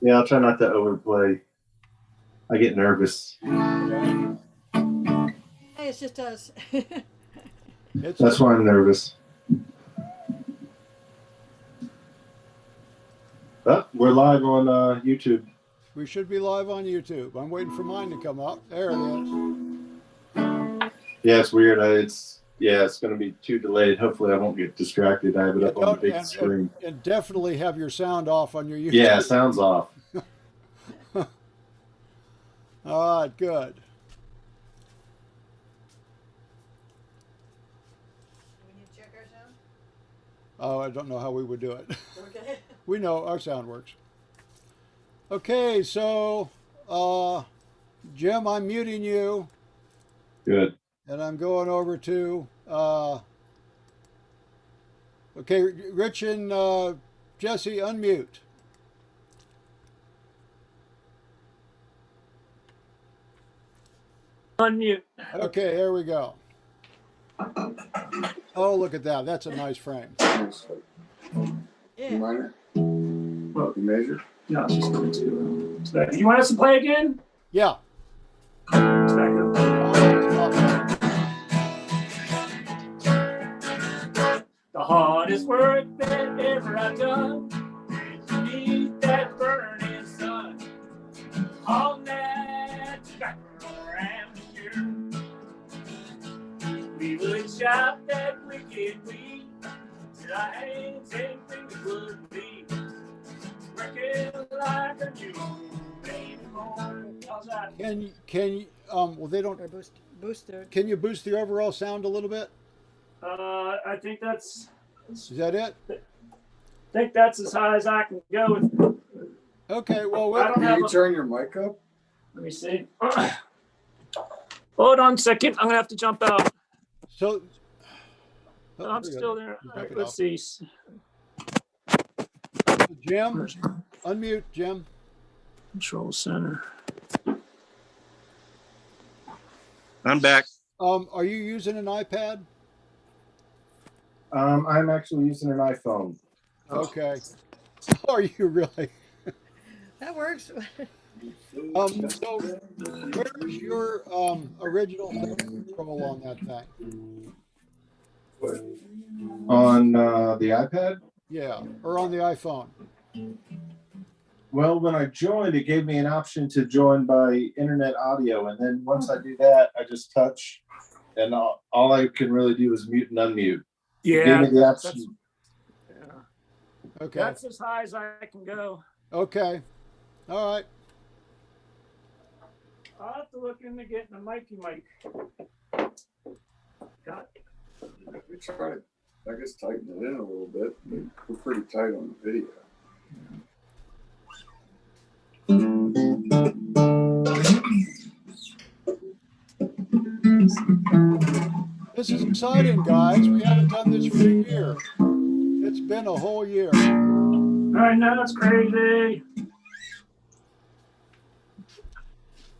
Yeah, I'll try not to overplay. I get nervous. Yeah. Hey, it's just us. That's why I'm nervous. Oh, we're live on YouTube. We should be live on YouTube. I'm waiting for mine to come up. There it is. Yeah, it's weird. It's going to be too delayed. Hopefully, I won't get distracted. I have it up on the big screen. And definitely have your sound off on your YouTube. Yeah, sounds off. All right, good. We need to check our sound. Oh, I don't know how we would do it. Okay. We know our sound works. Okay, so Jim, I'm muting you. Good. And I'm going over to okay, Rich and Jesse, unmute. Unmute. Okay, here we go. Oh, look at that. That's a nice frame. Yeah. Minor? Well, you measure? No, it's just going to. Do you want us to play again? Yeah. It's back up. The hardest work that ever I've done is beneath that burning sun. All that tobacco around the year. We would chop that wicked weed till our hands and fingers would bleed. Working like a new baby born. How's that? Can you well they don't Or booster. can you boost the overall sound a little bit? I think that's. Is that it? I think that's as high as I can go with. Okay, well I don't Can have you a- turn your mic up? Let me see. Hold on a second. I'm gonna have to jump out. so No, I'm still there. You took it Let's off. see. Jim, unmute Jim. Control center. I'm back. Are you using an iPad? I'm actually using an iPhone. Okay. Are you really? That works. So where's your original sound control on that thing? On the iPad? Yeah, or on the iPhone? Well, when I joined, it gave me an option to join by internet audio. And then once I do that, I just touch. And all I can really do is mute and unmute. It gave Yeah, me the that's, option. Okay. that's as high as I can go. Okay. All right. I'll have to look into getting a Mikey mic. Got it. We try to, I guess, tighten it in a little bit. We're pretty tight on the video. This is exciting, guys. We haven't done this for a year. It's been a whole year. I know it's crazy.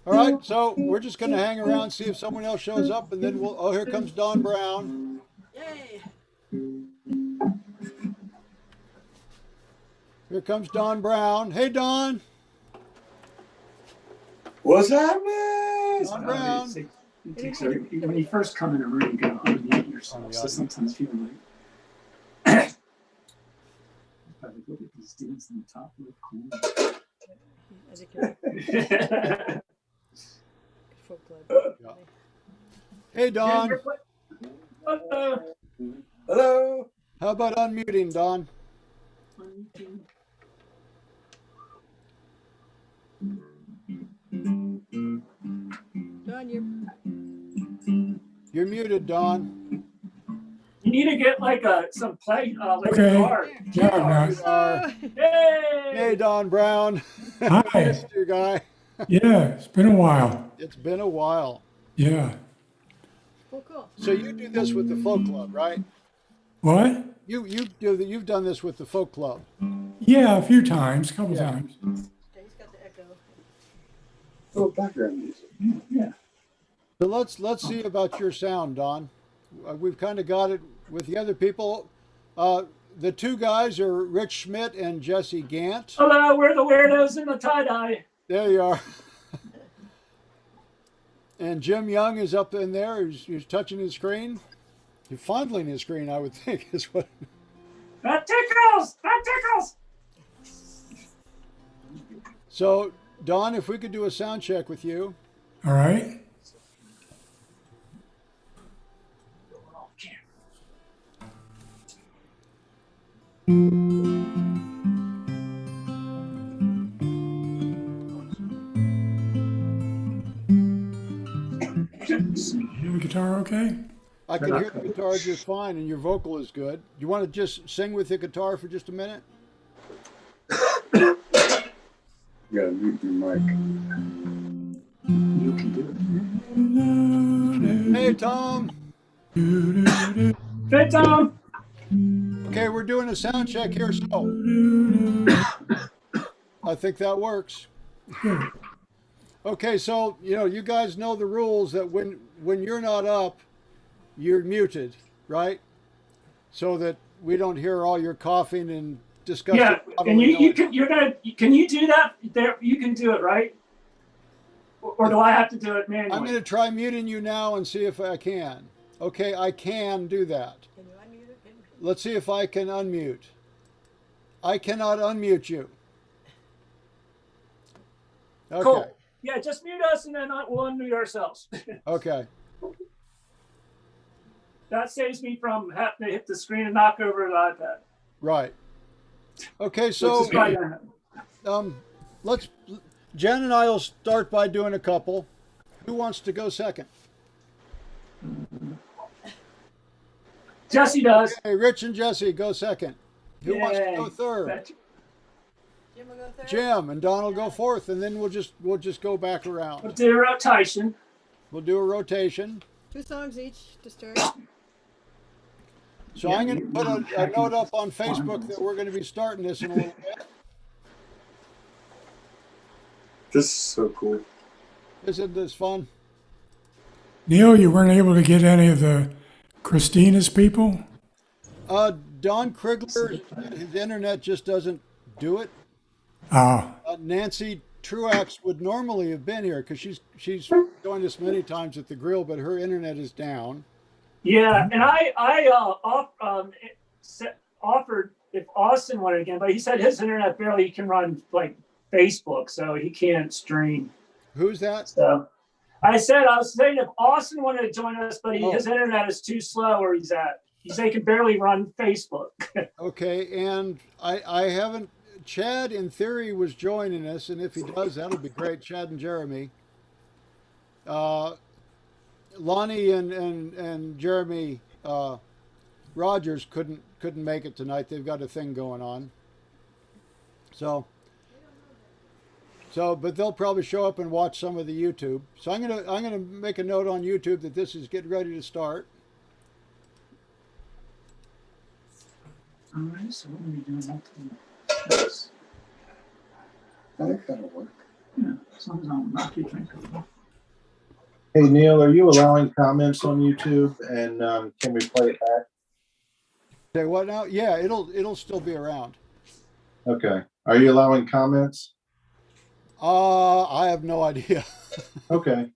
All right, so we're just going to hang around, see if someone else shows up, and then we'll. Oh, here comes Don Brown. Yay. Here comes Don Brown. Hey, Don. What's happening? Don Brown. It takes when you first come in a room, you gotta unmute yourself. So sometimes people like, look at these dudes in the top look cool. Educated. Folk club. Hey, Don. Hello. How about unmuting, Don? John, You're muted, Don. You need to get like some play, like Okay. a car. Yeah, I'm You not. are. Hey! Hey, Don Brown. Hi. Missed you, guy. Yeah, it's been a while. It's been a while. Yeah. Oh, cool. So you do this with the folk club, right? What? You've done this with the folk club. Yeah, a few times, a couple Yeah. times. Yeah, he's got the echo. Little background music. Yeah. So let's see about your sound, Don. We've kind of got it with the other people. the two guys are Rich Schmidt and Jesse Gant. Hello, we're the weirdos in the tie-dye. There you are. And Jim Young is up in there. He's touching his screen. He's fondling his screen, I would think, is what. That tickles! That tickles! So, Don, if we could do a sound check with you. All right. Hear the guitar okay? I can hear the guitar just fine, and your vocal is good. You want to just sing with the guitar for just a minute? You gotta mute your mic. You can do Hey, Tom. it. Hey, Tom! Okay, we're doing a sound check here, so I think that works. Okay, so you guys know the rules that when you're not up, you're muted, right? So that we don't hear all your coughing and discussing. Yeah, and can you do that? There, you can do it, right? Or do I have to do it manually? I'm going to try muting you now and see if I can. Okay, I can do that. Can you unmute it? Let's see if I can unmute. I cannot unmute you. Okay. Cool. Yeah, just mute us and then we'll unmute ourselves. Okay. That saves me from having to hit the screen and knock over the iPad. Right. Okay, Which so is quite a- Jen and I will start by doing a couple. Who wants to go second? Jesse does. Hey, Rich and Jesse, go second. Who wants to Yay. go third? Jim will go third. Jim and Don will go fourth, and then we'll just go back We'll around. do a rotation. We'll do a rotation. 2 songs each to start. So I'm going to put a note up on Facebook that we're going to be starting this in a little bit. This is so cool. Isn't this fun? Neil, you weren't able to get any of the Christina's people? Don Krigler, his internet just doesn't do it. Oh, Nancy Truax would normally have been here because she's joined us many times at the grill, but her internet is down. Yeah, and I offered if Austin wanted again, but he said his internet barely can run like Facebook, so he can't stream. Who's that? So I was saying if Austin wanted to join us, but his internet is too slow where he's at. He said he can barely run Facebook. Okay, and I haven't. Chad, in theory, was joining us, and if he does, that'll be great. Chad and Jeremy. Lonnie and Jeremy Rogers couldn't make it tonight. They've got a thing going on. So, but they'll probably show up and watch some of the YouTube. So I'm gonna make a note on YouTube that this is getting ready to start. All right, so what are we doing? That kind of work. Yeah, as long as I don't knock your drink over. Hey, Neil, are you allowing comments on YouTube? And can we play it back? Say what now? Yeah, it'll still be around. Okay. Are you allowing comments? I have no idea. Okay.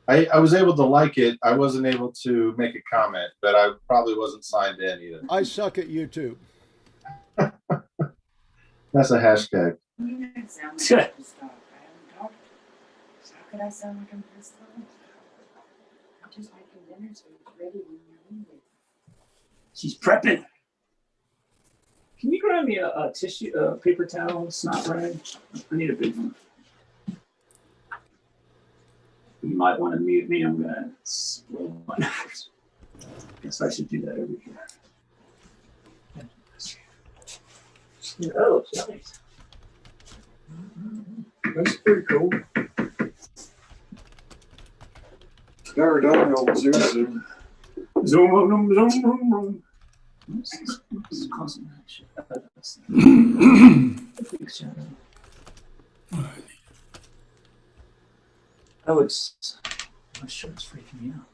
I was able to like it. I wasn't able to make a comment, but I probably wasn't signed in either. I suck at YouTube. That's a hashtag. You didn't sound like I'm pissed off. I haven't talked. So how could I sound like I'm pissed off? I'm just making dinner so it's ready when you're hungry. She's prepping. Can you grab me a tissue, paper towel, snot rag? I need a big one. You might want to mute me. I'm gonna spoil my nose. Guess I should do that over here. Oh, nice. That's pretty cool. Never done an old Zoom. Zoom, zoom, zoom, zoom, zoom. What's causing that shit? Big shadow. Oh, it's my shirt's freaking me out.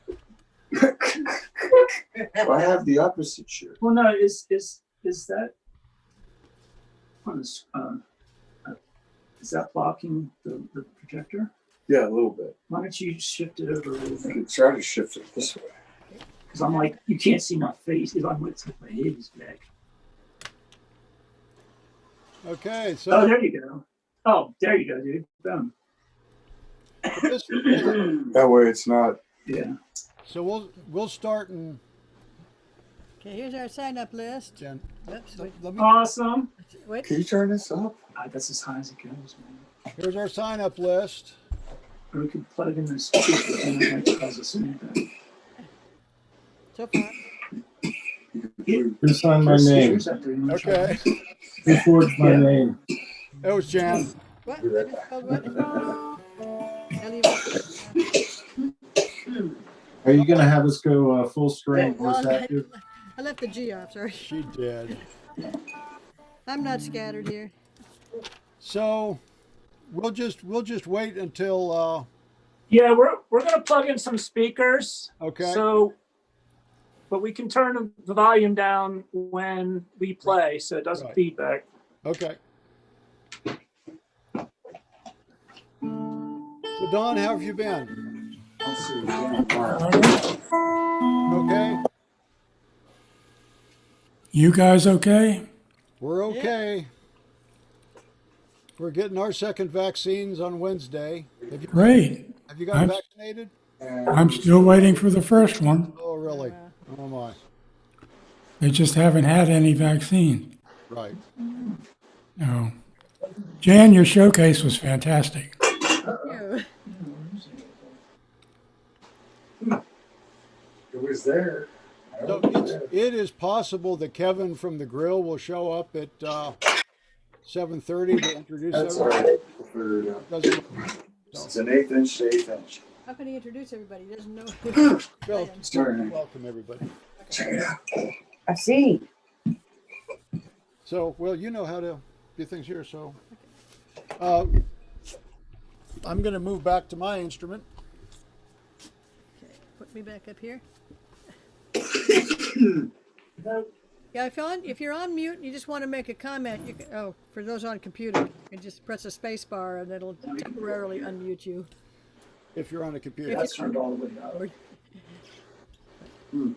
I have the opposite shirt. Well, no, is is that on this, is that blocking the projector? Yeah, a little bit. Why don't you shift it over a little I bit? could try to shift it this way. Because I'm like, you can't see my face if I'm with my head is back. Okay, Oh, so there you go. Oh, there you go, dude. Boom. this, That way it's not. Yeah. so we'll start in Okay, here's our sign up list. Jen. Oops, wait, Let me, Awesome. wait. Can you turn this up? That's as high as it goes, man. here's our sign up list. Or we could plug in this speaker and it might cause us anything. So far. Who signed my name? Okay. Who forged my name? That was Jan. What? I just spelled what? L-E-Y. Are you gonna have us go full screen Well, voice active? I left the G off, sorry. She did. I'm not scattered here. So we'll just wait until Yeah, we're gonna plug in some speakers. okay. So, but we can turn the volume down when we play, so it doesn't Right. feedback. Okay. So Don, how have you been? I'll see you again. Okay. You guys okay? We're okay. We're getting our second vaccines on Wednesday. Great. Have you gotten I'm- vaccinated? I'm still waiting for the first one. Oh, really? Oh my. They just haven't had any vaccine. Right. No. Jan, your showcase was fantastic. Ew. It was there. I So opened it. it is possible that Kevin from the grill will show up at 7:30 to introduce That's all everybody. right. We'll figure it out. Doesn't- It's an eighth inch to eighth inch. How can he introduce everybody? He doesn't know. Bill, Sorry. welcome everybody. Check it out. I see. So, well, you know how to do things here, so. I'm going to move back to my instrument. Okay, put me back up here. Yeah, if you're on mute and you just want to make a comment, you can, for those on computer, you can just press a space bar and it'll temporarily unmute you. If you're on a computer. That's turned all the way up. Or-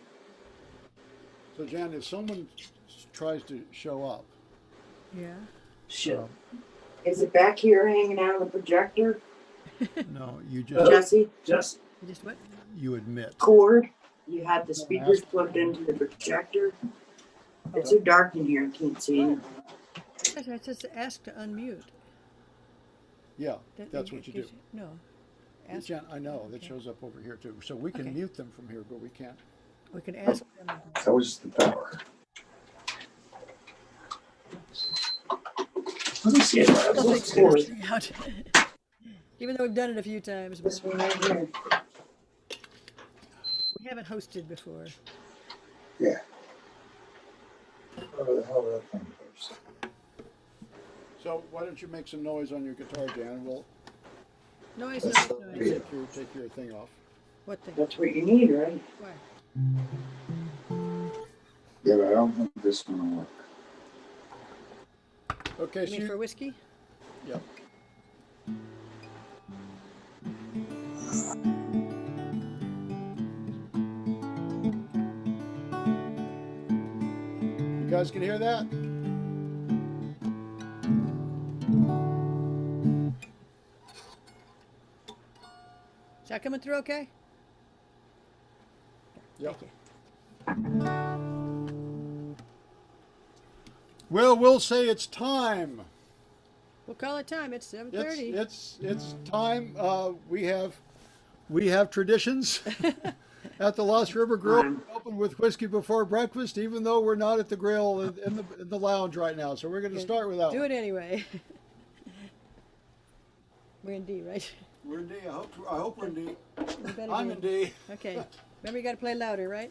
So, Jan, if someone tries to show up, Yeah. Shit. Is it back here hanging out of the projector, no, you just Jesse? Just You just what? you admit. Cord? You had the speakers plugged into the projector? It's so dark in here, I can't see anything. I just ask to unmute. Yeah, That- that's what you do. No. Ask, Jan, I know that shows up over here too. So we can Okay. mute them from here, but we can't. we can ask them. That was the power. let me see it. They'll figure everything out. Even though we've done it a few times, but This one right here. we haven't hosted before. Yeah. Whatever the hell that thing was. So why don't you make some noise on your guitar, Jan? We'll Noise, noise, noise. take your thing off. What thing? That's what you need, right? Why? Yeah, but I don't think this one will work. Okay, You so mean for whiskey? yeah. You guys can hear that? Is that coming through okay? Yep. Thank you. Well, we'll say it's time. We'll call it time. It's 7:30. It's time. We have traditions at the Lost River Grill. We open with whiskey before breakfast, even though we're not at the grill in the lounge right now. So we're going to start with that. Do one. it anyway. We're in D, right? We're in D. I hope we're in D. We better I'm be in D. Okay. Remember, you got to play louder, right?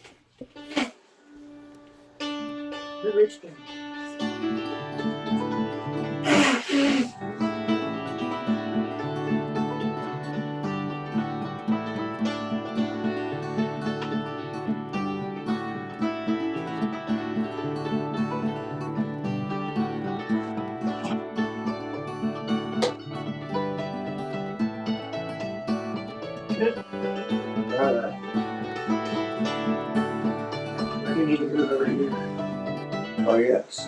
The rich guy. it? We need to move over here. Oh, yes.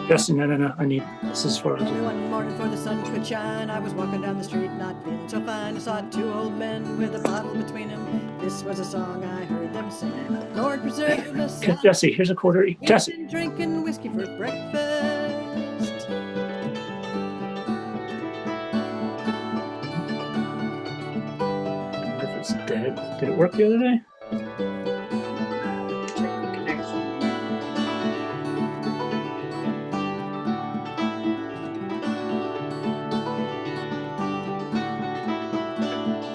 Justin, no. I need, this is for, Early one morning before the sun could shine, I was walking down the street, not feeling so fine. I saw two old men with a bottle between them. This was a song I heard them sing. Lord preserve us. Jesse, here's a quarter. We've Jesse. been drinking whiskey for breakfast. If it's dead. Did it work the other day? Check the connection.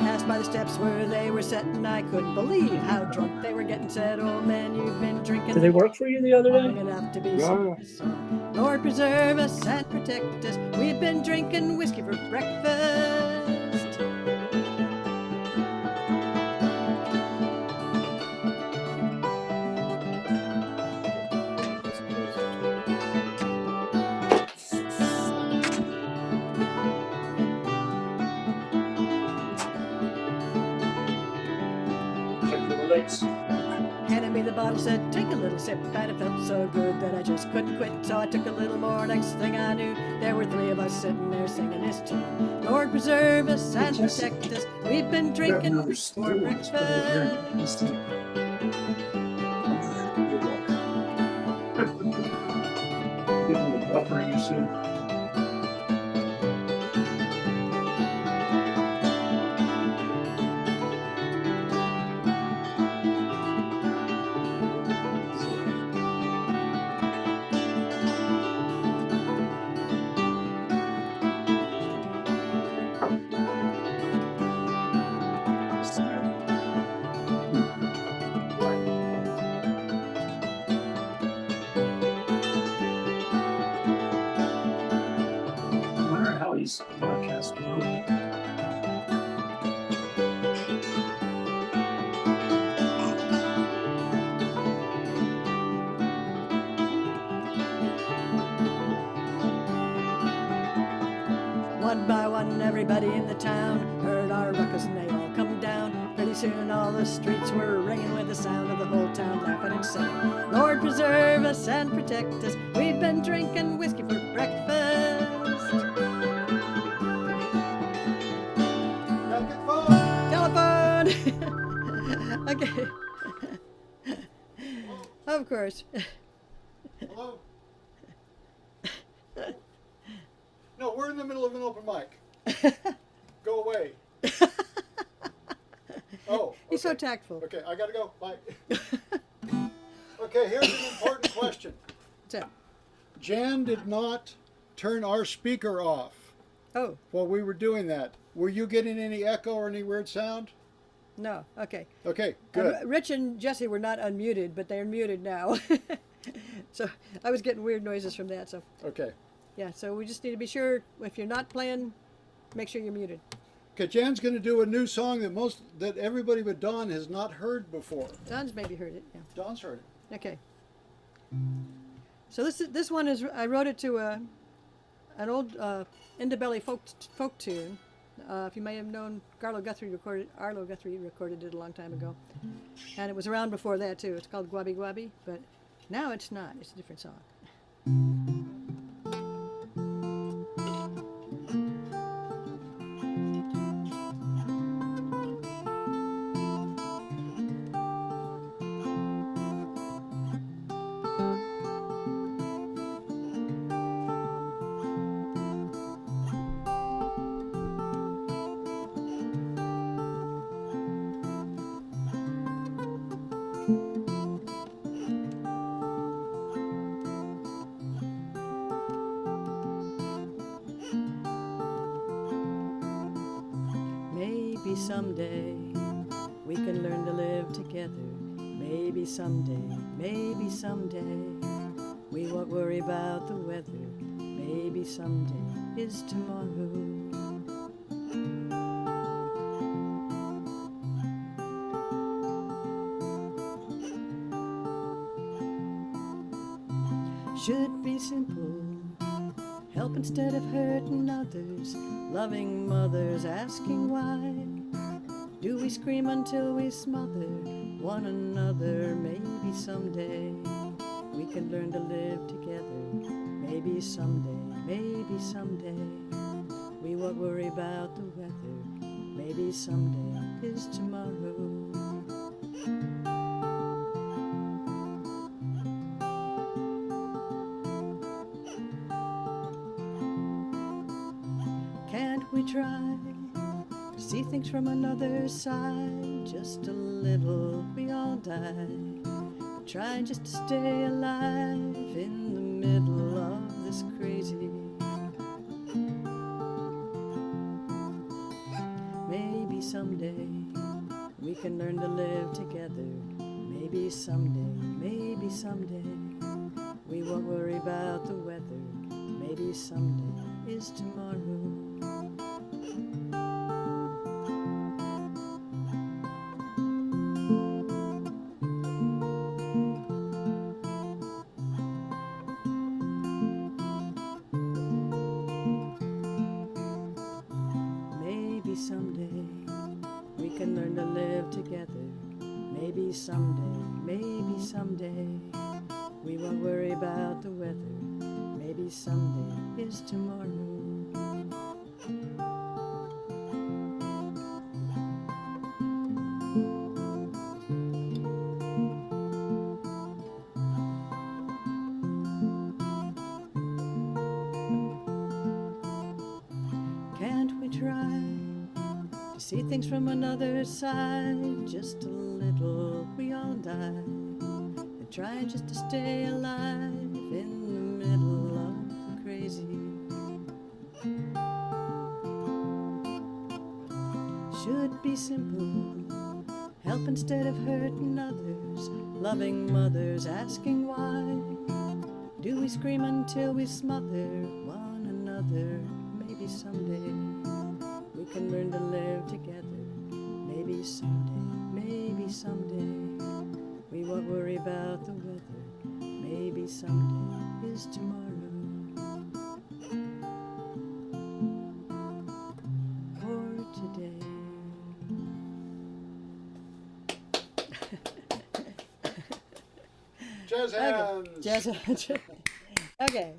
Passed by the steps where they were sitting, I couldn't believe how drunk they were getting. Said, "Old man, you've been drinking Did they work for you the other long day? enough to be singing this song. Lord preserve us and protect us. We've been drinking whiskey for breakfast." Check for the lights. Handed me the bottle, said, "Take a little sip," and it felt so good that I just couldn't quit. So I took a little more. Next thing I knew, there were three of us sitting there singing this tune. Lord preserve us and protect us. We've been drinking another for stool. breakfast. Give me the buffering soon. I wonder how he's broadcasting. One by one, everybody in the town heard our ruckus and they all come down. Pretty soon all the streets were ringing with the sound of the whole town laughing and singing. Lord preserve us and protect us. We've been drinking whiskey for breakfast. Telephone! Okay. Of course. Hello? No, we're in the middle of an open mic. Go away. Oh. He's so okay. tactful. Okay, I gotta go. Bye. Okay, here's an important question. What's that? Jan did not turn our speaker off Oh, while we were doing that. Were you getting any echo or any weird sound? no. Okay. Okay, good. Rich and Jesse were not unmuted, but they're muted now. So I was getting weird noises from that. So Okay. yeah, so we just need to be sure if you're not playing, make sure you're muted. Okay, Jan's going to do a new song that everybody but Don has not heard before. Don's maybe heard it. Yeah. Don's heard it. Okay. So this one is I wrote it to an old Indabelly folk tune. If you may have known, Arlo Guthrie recorded it a long time ago, and it was around before that too. It's called Gwabi Gwabi, but now it's not. It's a different song. Maybe someday we can learn to live together. Maybe someday we won't worry about the weather. Maybe someday is tomorrow. should be simple. Help instead of hurting others, loving mothers asking why. Do we scream until we smother one another? Maybe someday we can learn to live together. Maybe someday we won't worry about the weather. Maybe someday is tomorrow. Can't we try to see things from another side? Just a little, we all die. Trying just to stay alive in the middle of this crazy. Maybe someday we can learn to live together. Maybe someday we won't worry about the weather. Maybe someday is tomorrow. Maybe someday we can learn to live together. Maybe someday we won't worry about the weather. Maybe someday is tomorrow. Can't we try to see things from another side? Just a little, we all die. And try just to stay alive in the middle of the crazy. Should be simple, help instead of hurting others, loving mothers asking why. Do we scream until we smother one another? Maybe someday we can learn to live together. Maybe someday we won't worry about the weather. Maybe someday is tomorrow. For today. Jazz hands. Jazz hands. Okay.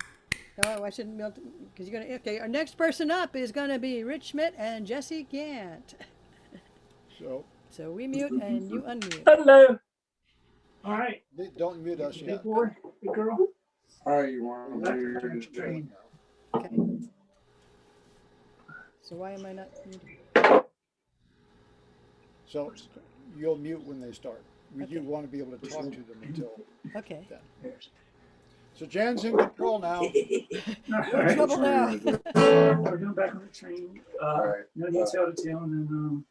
No, I shouldn't be able to, because you're gonna. Okay, our next person up is gonna be Rich Schmidt and Jesse Gant. So we mute and you unmute. Hello. All right. don't mute us Big yet. boy, big girl. All right, you want to Train. Okay. So why am I not muted? So you'll mute when they start. You Okay. want to be able to talk to them until Okay. then. So Jan's in control now. All You're in right. trouble now. We're going back on the train. right. No detail to town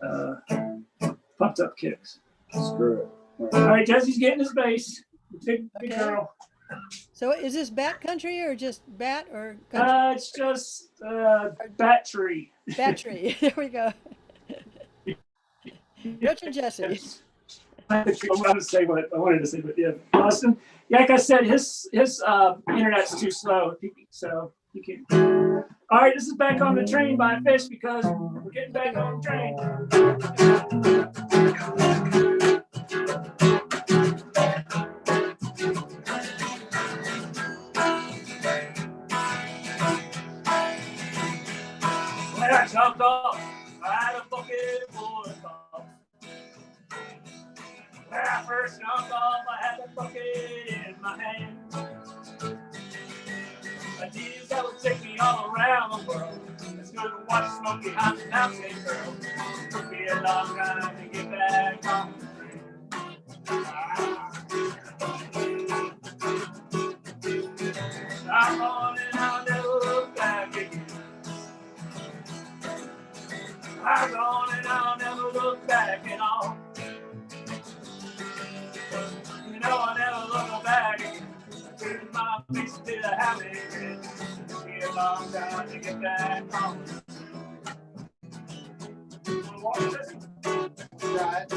and pumped up kicks. Screw it. All right, Jesse's getting his base. Big Okay. girl. So is this bat country or just bat or country? It's just bat tree. Battery. There we go. Rich and Jesse. I wanted to say, but yeah, Austin. Yeah, like I said, his internet's too slow, so he can. All right, this is Back on the Train by Fish because we're getting back on the train. When I jumped off, I had a bucket full of thoughts. When I first jumped off, I had the bucket in my hand. Ideas that would take me all around the world. It's good to watch smoke behind the mountain girl. It took me a long time to get back on the train. I'm on and I'll never look back again. I'm gone and I'll never look back at all. You know I'll never look back again. I turned my face to the habit. It took me a long time to get back home. Wanna walk this? Right.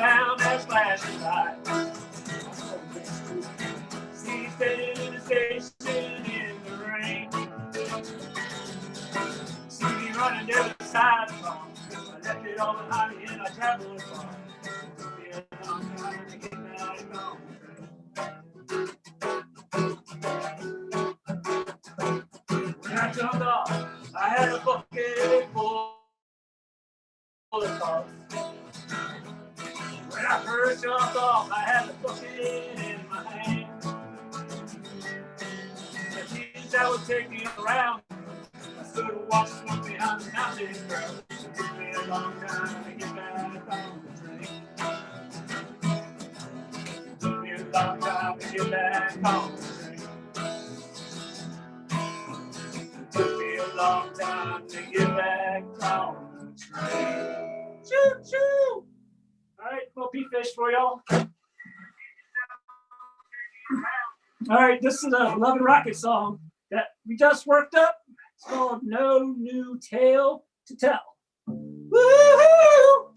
down that flashing light. See you standing in the station in the rain. See me running down the side of the farm. I left it all behind me and I traveled far. Took me a long time to get back home. When I jumped off, I had a bucket full of thoughts. When I first jumped off, I had the bucket in my hand. The kids that would take me around, I stood and watched smoke behind the mountain crowd. It took me a long time to get back on the train. It took me a long time to get back on the train. It took me a long time to get back on the train. Choo choo! All right, little pea fish for y'all. All right, this is a Love and Rocket song that we just worked up. It's called No New Tale to Tell. Woo-hoo!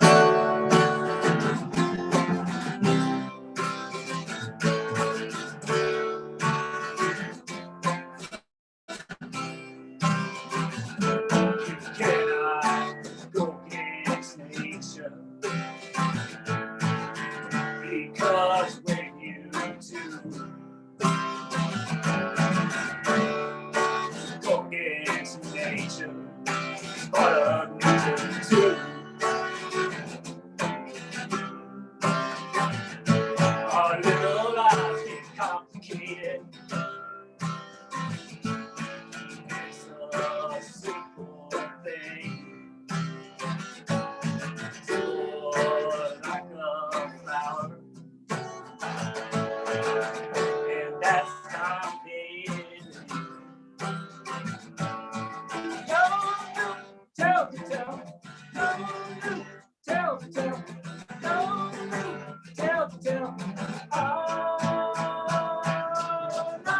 Can I go against nature? Because when you do go against nature, what a nature too. Our little lives get complicated. It's a simple thing. You're like a flower, and that's complicated. No new tale to tell. No new tale to tell. No new tale to tell. Oh, no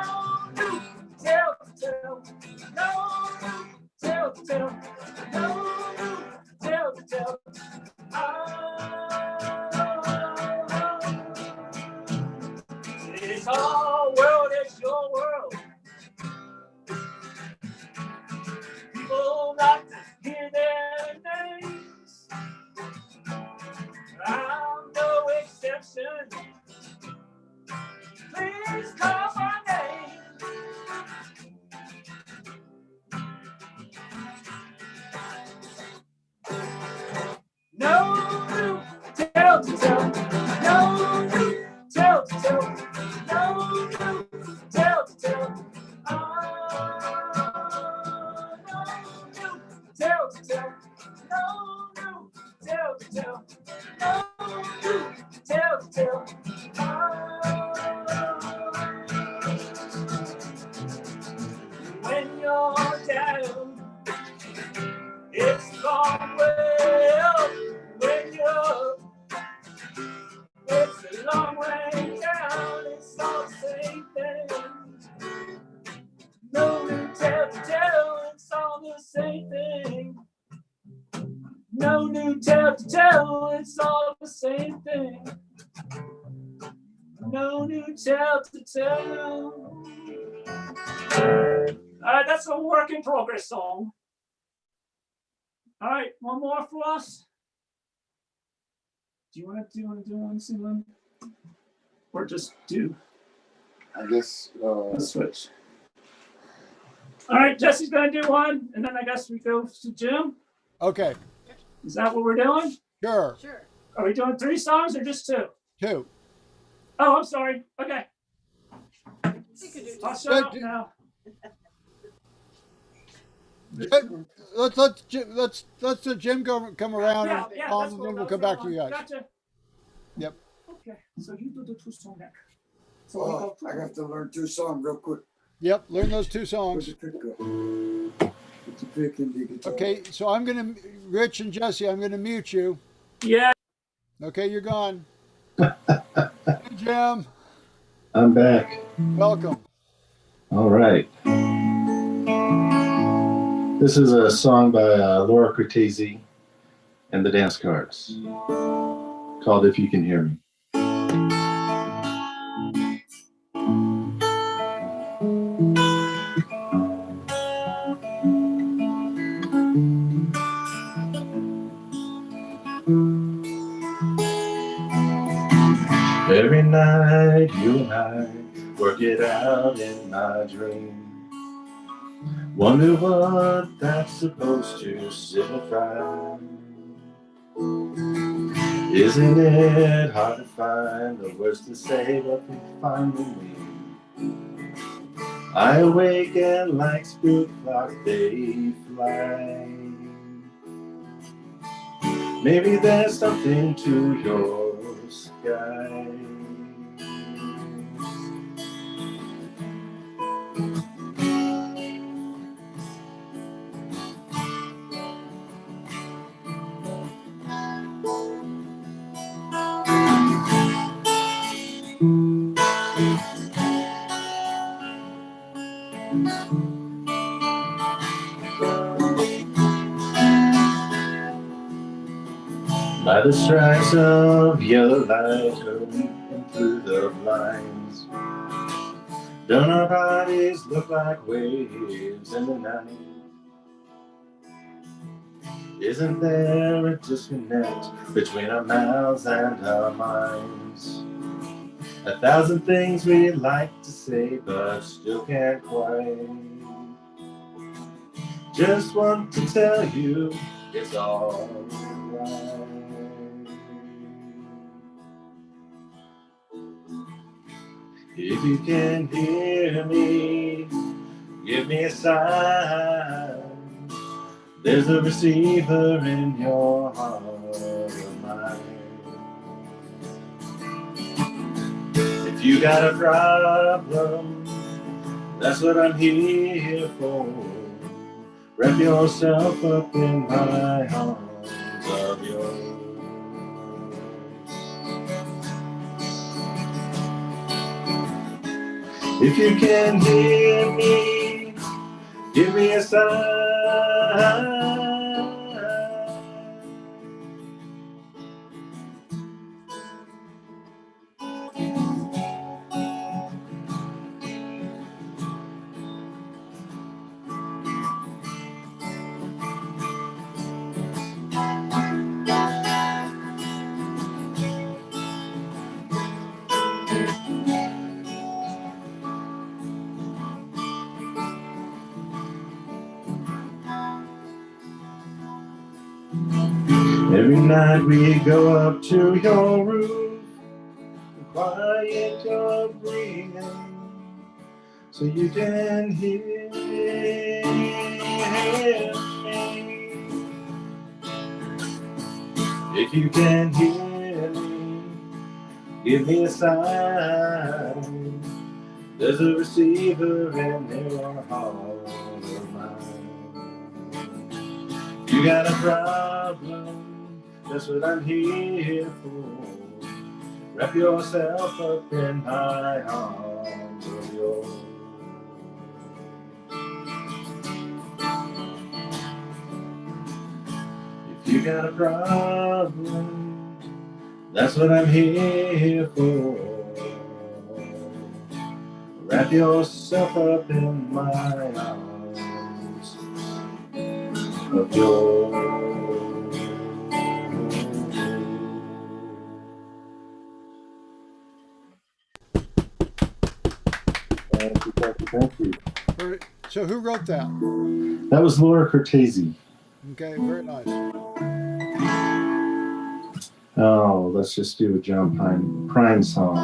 new tale to tell. No new tale to tell. No new tale to tell. This whole world is your world. People like to hear their names. I'm no exception. Please call my name. No new tale to tell. No new tale to tell. No new tale to tell. Oh, no new tale to tell. No new tale to tell. No new tale to tell. When you're down, it's gone well. When you're up, it's a long way down. It's all the same thing. No new tale to tell. It's all the same thing. No new tale to tell. It's all the same thing. No new tale to tell. All right, that's a work in progress song. All right, one more for us. Do you want to do one, Simon? Or just do? I guess, Let's switch. All right, Jesse's gonna do one, and then I guess we go to Jim. Okay, Is that what we're doing? sure. Sure. Are we doing 3 songs or just 2? 2. Oh, I'm sorry. Okay, You could do I'll shut up now. Let's let Jim come around Yeah, and yeah, on, that's and what then we'll I come was back to you going. guys. Gotcha. Yep. Okay, so you do the 2 song next. So we oh, go I have to learn 2 songs real quick. Yep. Learn those 2 Where's songs. the pick go? Put the pick in the guitar. Okay. So I'm gonna, Rich and Jesse, I'm gonna mute you. Yeah. Okay, you're gone. Hey, Jim. I'm back. Welcome. All right. This is a song by Laura Cortese and the Dance Cards called If You Can Hear Me. Every night you and I work it out in my dream. Wonder what that's supposed to signify. Isn't it hard to find the words to say what we finally mean? I awaken like spook clock, they fly. Maybe there's something to your sky. By the stripes of yellow light hurling through the blinds, don't our bodies look like waves in the night? Isn't there a disconnect between our mouths and our minds? 1,000 things we'd like to say but still can't quite. Just want to tell you it's all right. If you can hear me, give me a sign. There's a receiver in your heart of mine. If you got a problem, that's what I'm here for. Wrap yourself up in my arms of yours. If you can hear me, give me a sign. Every night we go up to your roof and quiet your breathing so you can hear me. If you can hear me, give me a sign. There's a receiver in your heart of mine. You got a problem, that's what I'm here for. Wrap yourself up in my arms of yours. If you got a problem, that's what I'm here for. Wrap yourself up in my arms of yours. Thank you. So who wrote that? That was Laura Cortese. Okay, very nice. Oh, let's just do a John Prine song.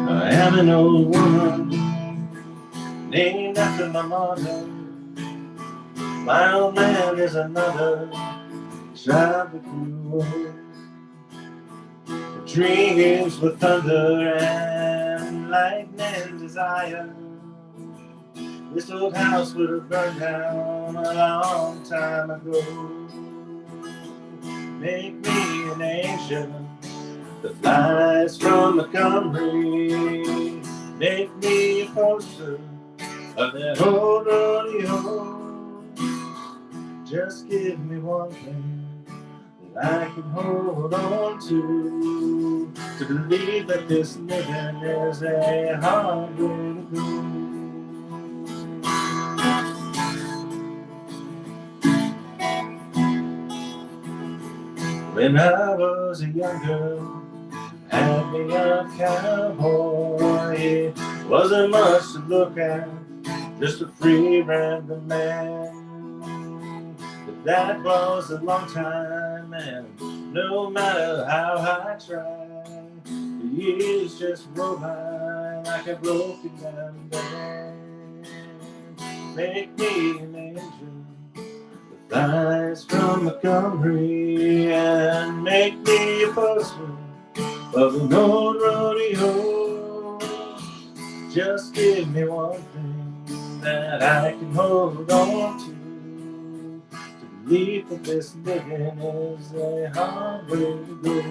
I am an old woman named after my mother. My old man is another child that grew old. Dreams with thunder and lightning desire. This old house would have burned down a long time ago. Make me an angel that flies from Montgomery. Make me a poster of that old rodeo. Just give me one thing that I can hold on to believe that this living is a hard way to go. When I was a young girl, had me a cowboy. It wasn't much to look at, just a free random man. But that was a long time, and no matter how I tried, the years just roll by like a broken down band. Make me an angel that flies from Montgomery, and make me a poster of an old rodeo. Just give me one thing that I can hold on to believe that this living is a hard way to go.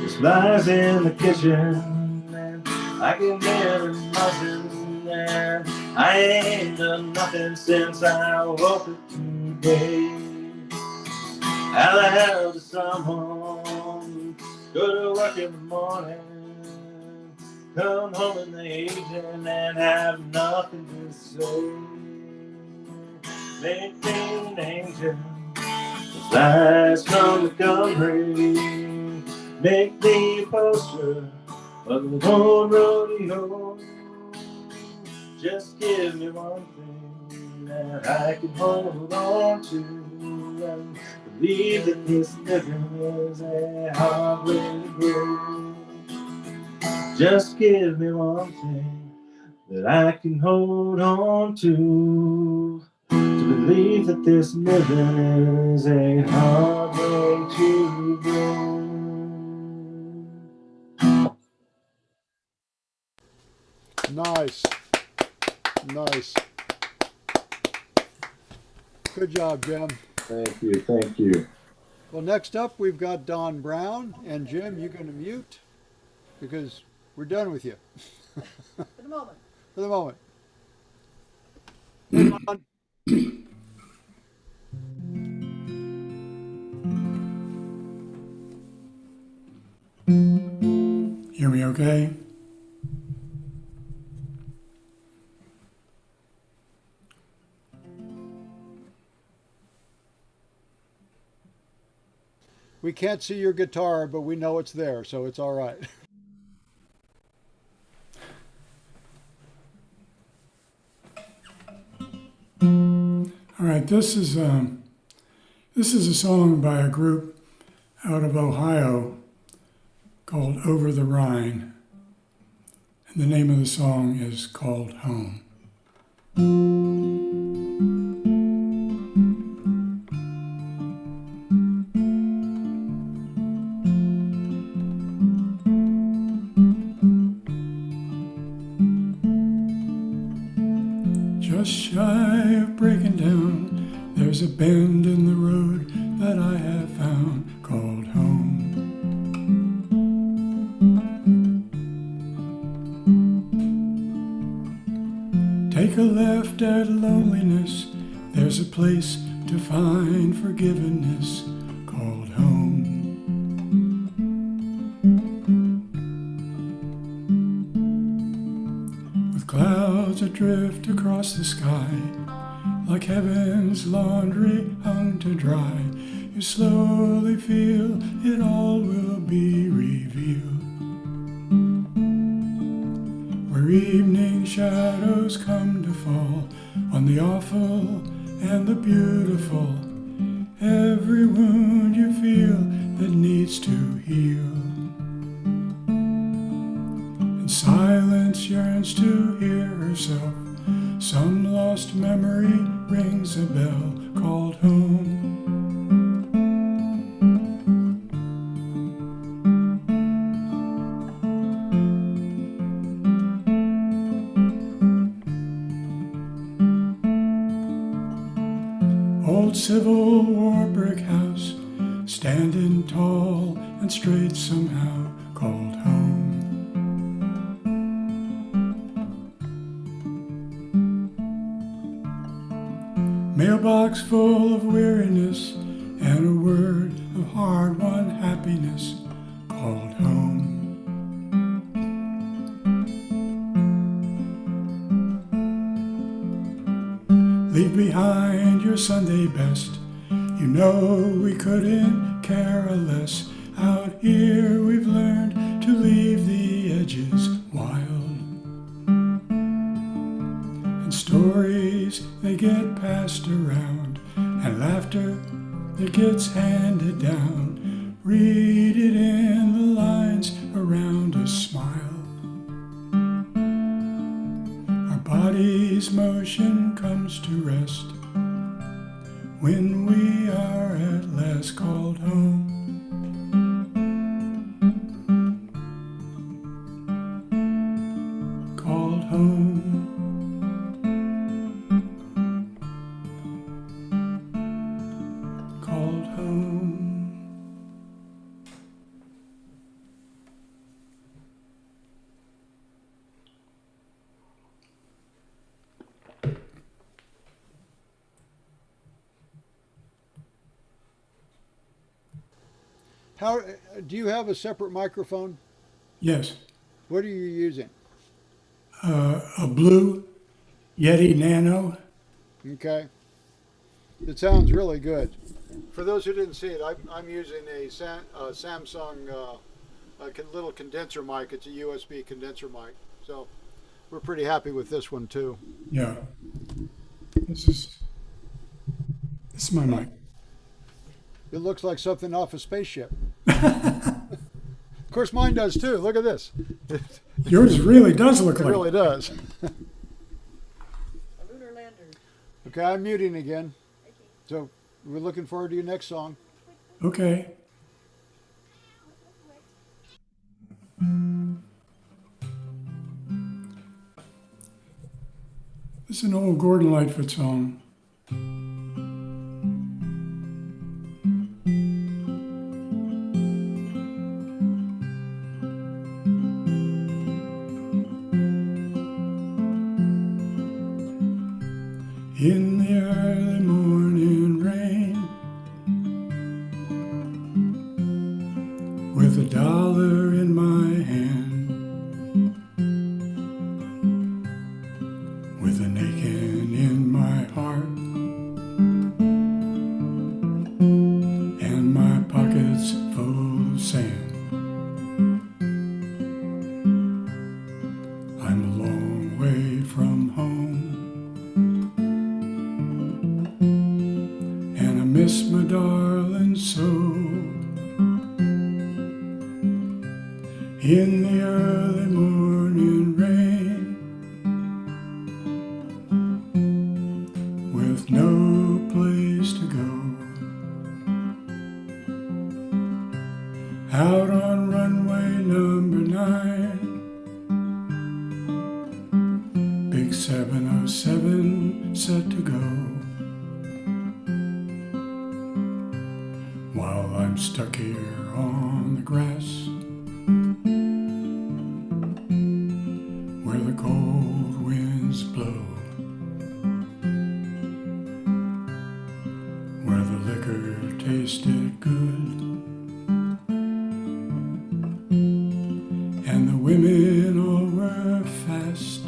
This lies in the kitchen, and I can hear it buzzing, and I ain't done nothing since I woke up today. How the hell does someone go to work in the morning, come home in the evening, and have nothing to say? Make me an angel that flies from Montgomery. Make me a poster of the old rodeo. Just give me one thing that I can hold on to and believe that this living is a hard way to go. Just give me one thing that I can hold on to believe that this living is a hard way to go. Nice. Nice. Good job, Jim. Thank you, thank you. Well, next up, we've got Don Brown. And Jim, you're going to mute because we're done with you For the moment. for the moment. Hey, Don. Hear me okay? We can't see your guitar, but we know it's there, so it's all right. All right, this is a song by a group out of Ohio called Over the Rhine. And the name of the song is called Home. Just shy of breaking down, there's a bend in the road that I have found called home. Take a left at loneliness, there's a place to find forgiveness called home. With clouds adrift across the sky, like heaven's laundry hung to dry, you slowly feel it all will be revealed. Where evening shadows come to fall on the awful and the beautiful, every wound you feel that needs to heal. And silence yearns to hear herself, some lost memory rings a bell called home. Old Civil War brick house, standing tall and straight somehow, called home. Mailbox full of weariness and a word of hard-won happiness, called home. Leave behind your Sunday best. You know we couldn't care less. Out here we've learned to leave the edges wild. And stories, they get passed around, and laughter that gets handed down. Read it in the lines around a smile. Our body's motion comes to rest when we are at last called home. Called home. Called home. How do you have a separate microphone? Yes, What are you using? a blue Yeti Nano. Okay. It sounds really good. For those who didn't see it, I'm using a Samsung little condenser mic. It's a USB condenser mic. So we're pretty happy with this one too. Yeah. This is my mic. It looks like something off a spaceship. Of course, mine does too. Look at this. Yours really does look It like. really does. A lunar lander. Okay, I'm muting again. So we're looking forward to your next song. Okay. This is an old Gordon Lightfoot song. In the early morning rain, with $1 in my hand, with an aching in my heart, and my pockets full of sand. I'm a long way from home, and I miss my darling so. In the early morning rain, with no place to go, out on runway number 9, big 707 set to go. While I'm stuck here on the grass, where the cold winds blow, where the liquor tasted good, and the women all were fast.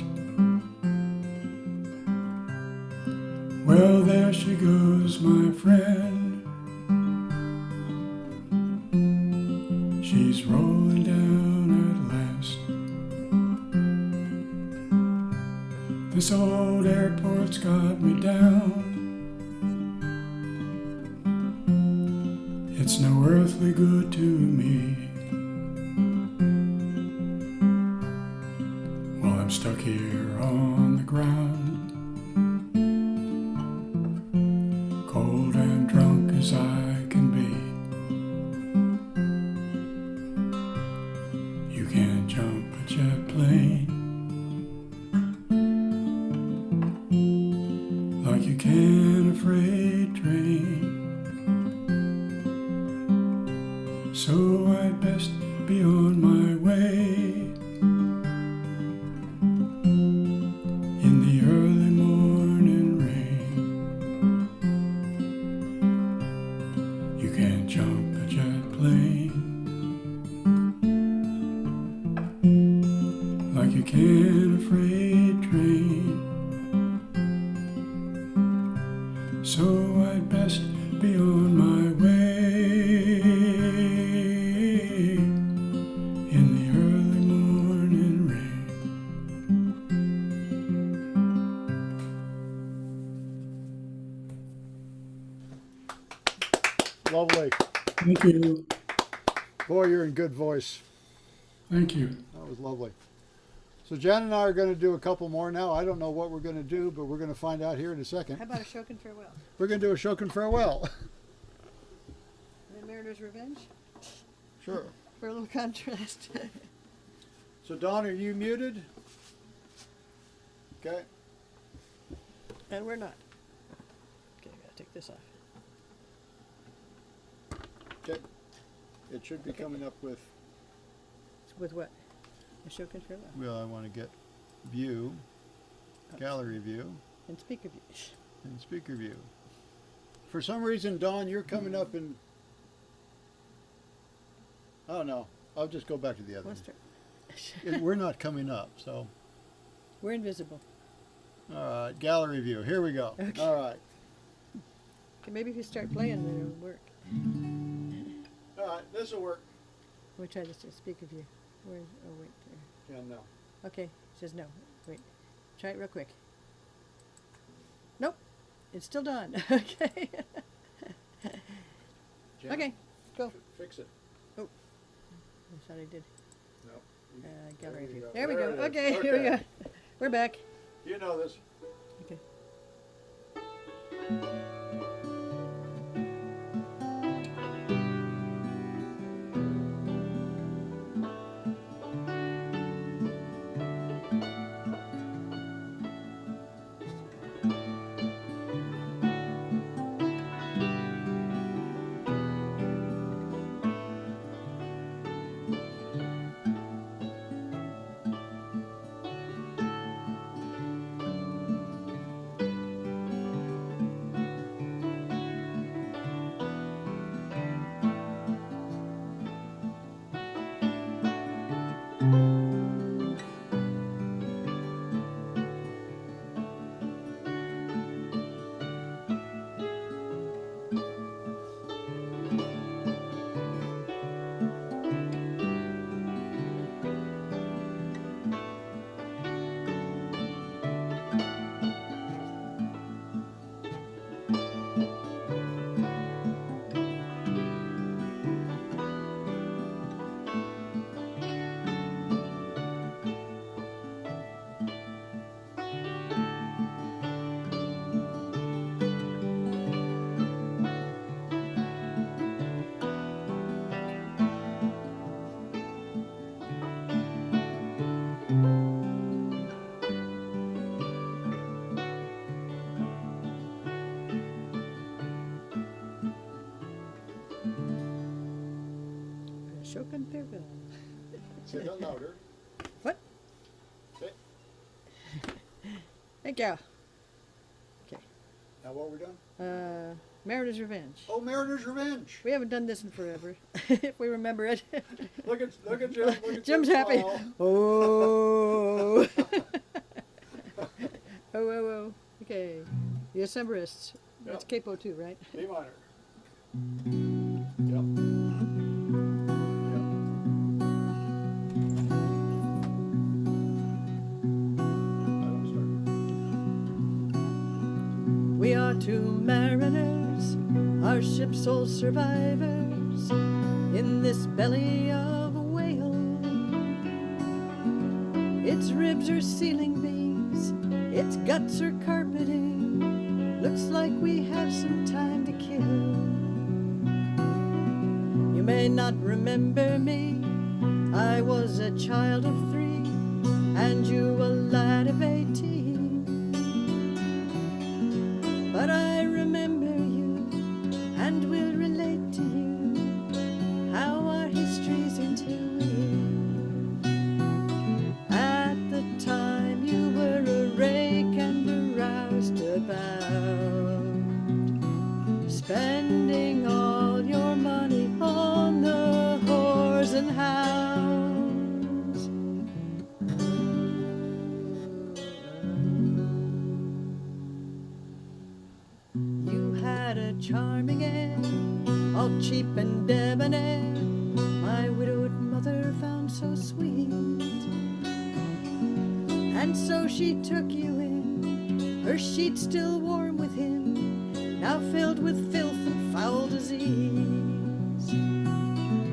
Well, there she goes, my friend. She's rolling down at last. This old airport's got me down. It's no earthly good to me. While I'm stuck here on the ground, cold and drunk as I can be. You can't jump a jet plane like you can a freight train. So I'd best be on my way. In the early morning rain, you can't jump a jet plane like you can a freight train. So I'd best be on my way. In the early morning rain. Lovely. Thank you. Boy, you're in good voice. Thank you. That was lovely. So Jan and I are going to do a couple more now. I don't know what we're going to do, but we're going to find out here in a second. How about a Shokin farewell? We're going to do a Shokin farewell. And then Mariner's Revenge Sure. for a little contrast. So Don, are you muted? Okay. And we're not. Okay, I gotta take this off. Okay. It should be coming up with, With what? A Shokin farewell. well, I want to get view, gallery view, And speaker view. and speaker view. For some reason, Don, you're coming up in, I don't know. I'll just go back to the other One one. start. We're not coming up, so. We're invisible. All right, gallery view. Here we go. Okay. All right. Okay, maybe if you start playing, then it'll work. All right, this will work. We'll try this to speaker view. Where, oh, wait. There. Yeah, no. Okay, it says no. Wait. Try it real quick. Nope. It's still done. Okay. Jan, Okay, go. Fix it. I thought I did. No. Gallery There you view. go. There we There go. it is. Okay, here we go. Okay. We're back. You know this. Okay. Shokin farewell. Say that louder. What? Okay. Thank you. Now what we're done? Mariner's Revenge. Oh, Mariner's Revenge. We haven't done this in forever, if we remember it. Look at Jim. Look at Jim's Jim's happy. smile. Oh. Oh. Okay. The Decemberists. That's Yep. capo too, right? B minor. Yep. We are two mariners, our ship's sole survivors, in this belly of a whale. Its ribs are ceiling beams, its guts are carpeting. Looks like we have some time to kill. You may not remember me, I was a child of 3, and you a lad of 18. But I remember you and we'll relate to you how our histories interweave. At the time you were a rake and a roustabout, spending all your money on the whores and hounds. You had a charming air, all cheap and debonair, my widowed mother found so sweet. And so she took you in, her sheet still warm with him, now filled with filth and foul disease.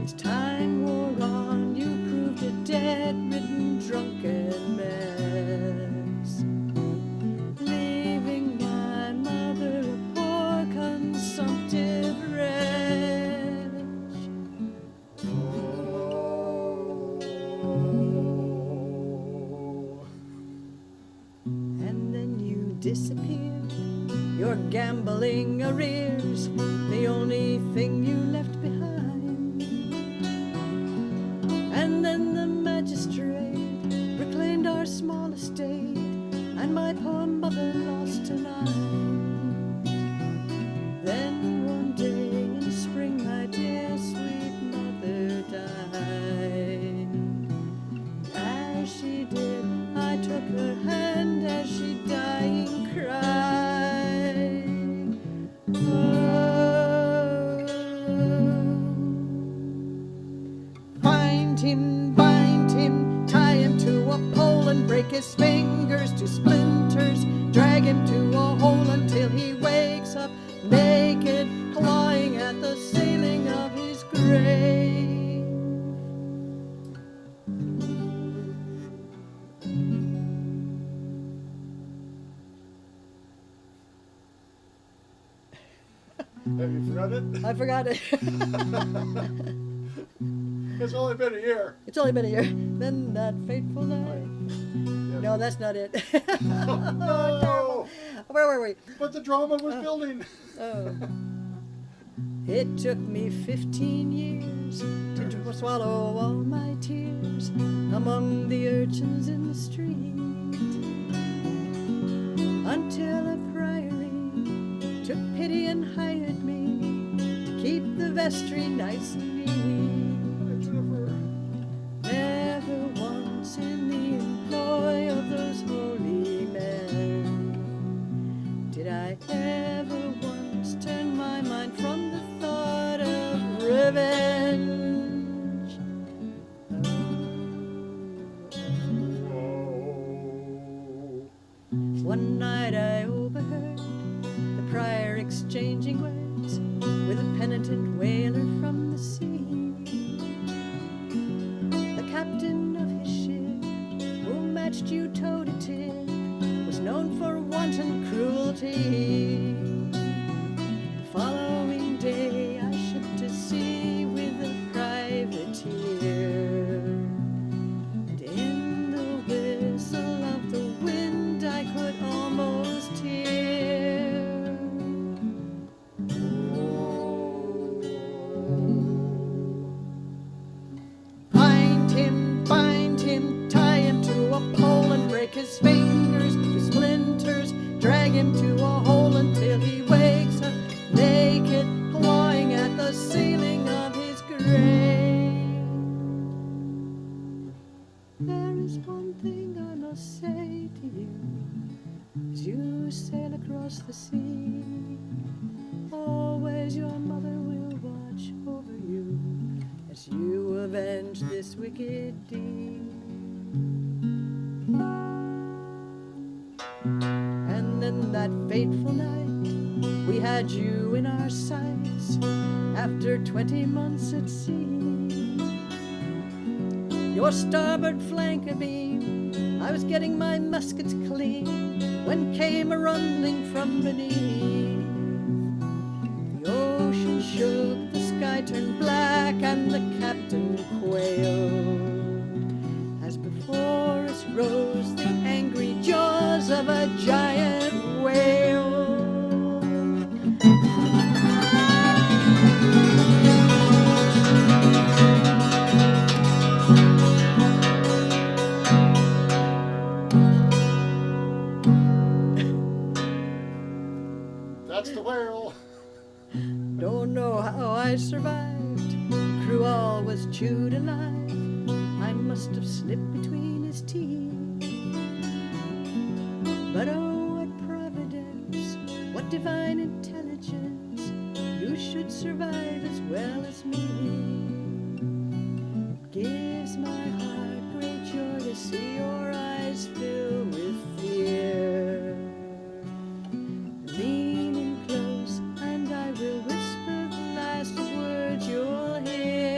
As time wore on, you proved a dead-ridden, drunken mess, leaving my mother a poor, consumptive wretch. And then you disappeared, your gambling arrears, the only thing you left behind. And then the magistrate reclaimed our small estate, and my poor mother lost her mind. Then one day in spring, my dear sweet mother died. As she did, I took her hand as she dying cried. Oh, bind him, tie him to a pole and break his fingers to splinters. Drag him to a hole until he wakes up naked, clawing at the ceiling of his grave. Have you forgot it? I forgot it. It's only been a year. It's only been a year. Then that fateful night. No, that's not it. No! Where were we? But the drama was building. Oh. It took me 15 years to swallow all my tears among the urchins in the street, until a priory took pity and hired me to keep the vestry nice and neat. Never once in the employ of those holy men did I ever once turn my mind from the thought of revenge. One night I overheard the prior exchanging words with a penitent whaler from the sea. The captain of his ship, who matched you toe to tip, was known for wanton cruelty. The following day I shipped to sea with a privateer, and in the whistle of the wind I could almost hear. Bind him, tie him to a pole and break his fingers to splinters. Drag him to a hole until he wakes up naked, clawing at the ceiling of his grave. There is one thing I must say to you as you sail across the sea. Always your mother will watch over you as you avenge this wicked deed. And then that fateful night, we had you in our sights after 20 months at sea. Your starboard flank abeam, I was getting my muskets clean when came a rumbling from beneath. The ocean shook, the sky turned black, and the captain quailed as before us rose the angry jaws of a giant whale. That's the whale. Don't know how I survived. Crew all was chewed alive. I must have slipped between his teeth. But oh, what providence, what divine intelligence. You should survive as well as me. Gives my heart great joy to see your eyes fill with fear. Lean in close, and I will whisper the last words you'll hear.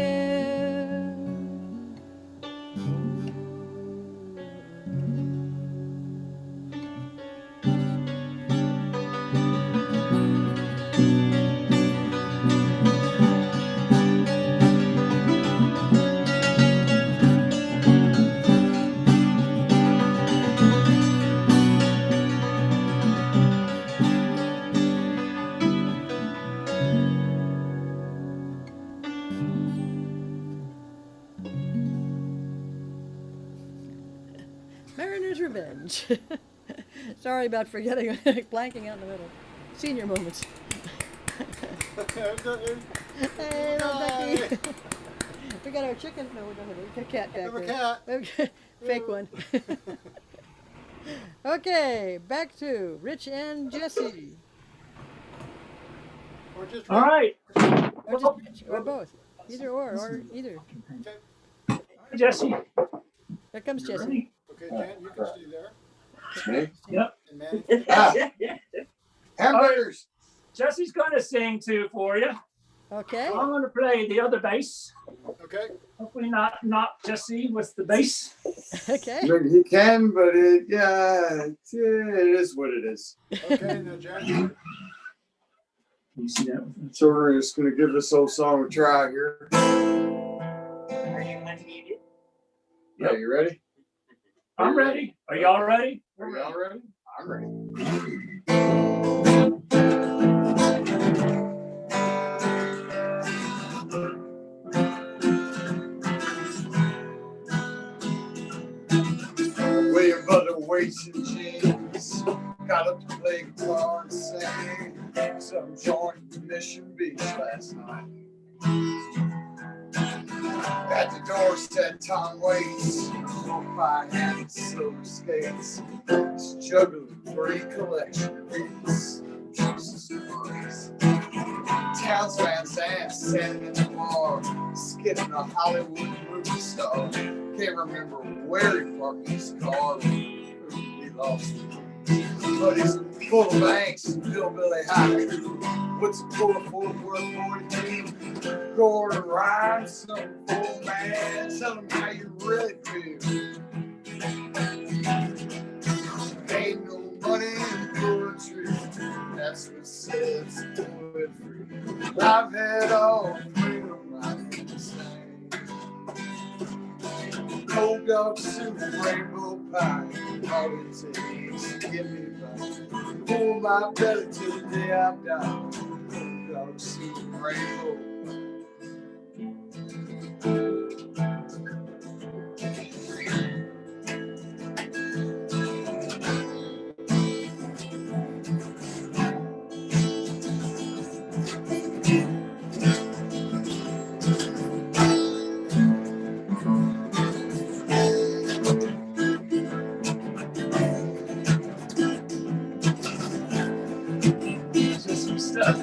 Mariner's Revenge. Sorry about forgetting, blanking out in the middle. Senior moments. Hey, little Becky. We got our chicken. No, we don't have a cat back Have a there. cat. Okay, fake one. Okay, back to Rich and Jesse. Or just All right. Or just Rich, or both. Either or either. Jesse. There comes Jesse. Ready? Okay, Jan, you can stay there. Me? Yep. And Manny, Ah, hamburgers. Jesse's going to sing two for you. Okay. I'm going to play the other bass. okay? Hopefully not Jesse with the bass. Okay. I mean, he can, but it is what it is. Okay, now Jan, Can you see that? So we're just gonna give this old song a try here. Yeah, you ready? I'm ready. Are y'all ready? Are y'all ready? I'm ready. William Butler waits in jeans, got up to play guitar and sang some joint in Mission Beach last night. At the door sat Tom Waits, smoked by hand silver skates, juggling 3 collection beats, Jesus Christ. Towns Van Zandt standing in the bar, skidding a Hollywood movie star. Can't remember where he parked his car, he lost it. But he's full of angst and hillbilly haiku. What's it for Fort Worth 42? Go to rhyme, some old man, tell him how you really feel. Ain't no money in poetry, that's what sets poetry. I've had all freedom I can say. Cold dog soup, rainbow pie, all it takes to get me by. Pull my belly till the day I die. Cold dog soup, rainbow pie. Just some stuff.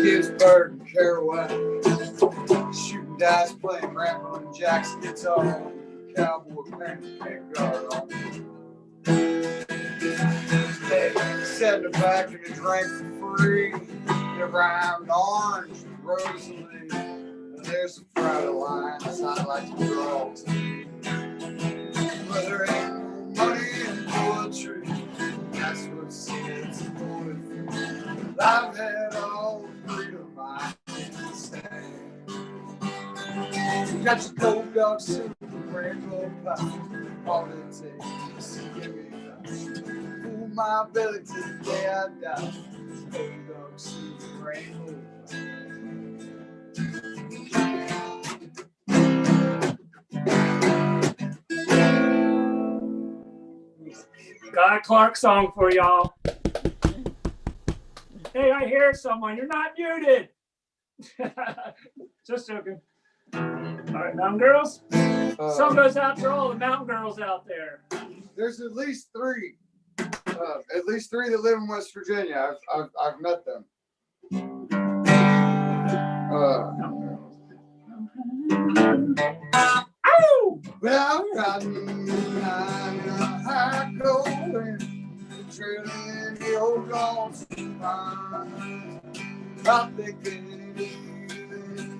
Ginsberg and Kerouac, shooting dice, playing Rambo and Jack's guitar, cowboy pancake guard on. They sat in the back and they drank for free. They rhymed orange with Rosalie. And there's some Friday lines I'd like to draw to. But there ain't no money in poetry. That's what sets poetry. I've had all the freedom I can stand. Got your cold dog soup and rainbow pie. All it takes to give me that. Pull my belly till the day I die. Cold dog soup and rainbow pie. Got a Clark song for y'all. Hey, I hear someone. You're not muted. Just joking. All right, mountain girls. Song goes out to all the mountain girls out there. There's at least three that live in West Virginia. I've met them. Well, riding behind a high going, trailing the old lonesome pine. I'm thinking of you,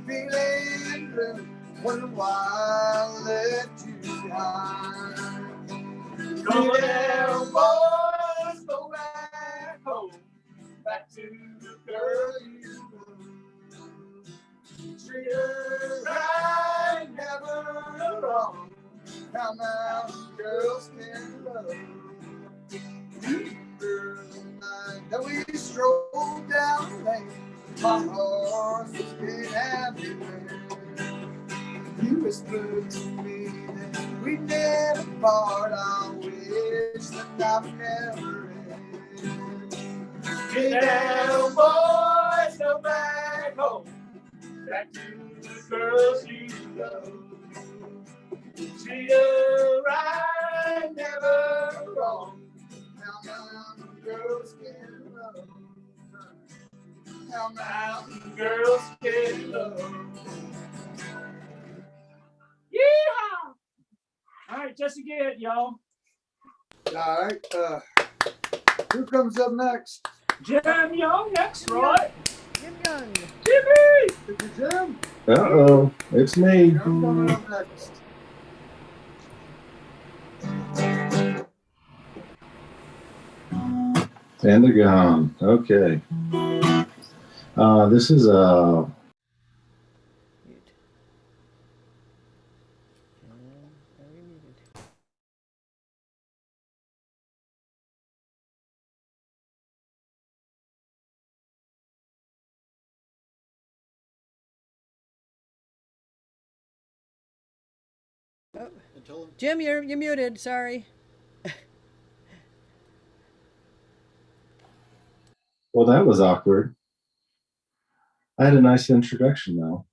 feeling blue, wondering why I left you behind. Go down, boys, go back home, back to the girl you love. Treat her right, never wrong. How mountain girls can love. Remember the night that we strolled down the lane. My horse was getting happy when you whispered to me that we'd never part. I wish that I would never end. Get down, boys, go back home, back to the girls you love. Treat her right, never wrong. How mountain girls can love. How mountain girls can love. Yeehaw! All right, just again, y'all. All right, who comes up next? Jim Young next, right? Jim Young. Jimmy! Is it Jim? Uh-oh, it's me. I'm coming up next. And they're gone. Okay. This is a Mute. Are we muted? Oh, Until Jim, you're muted. Sorry. well, that was awkward. I had a nice introduction though.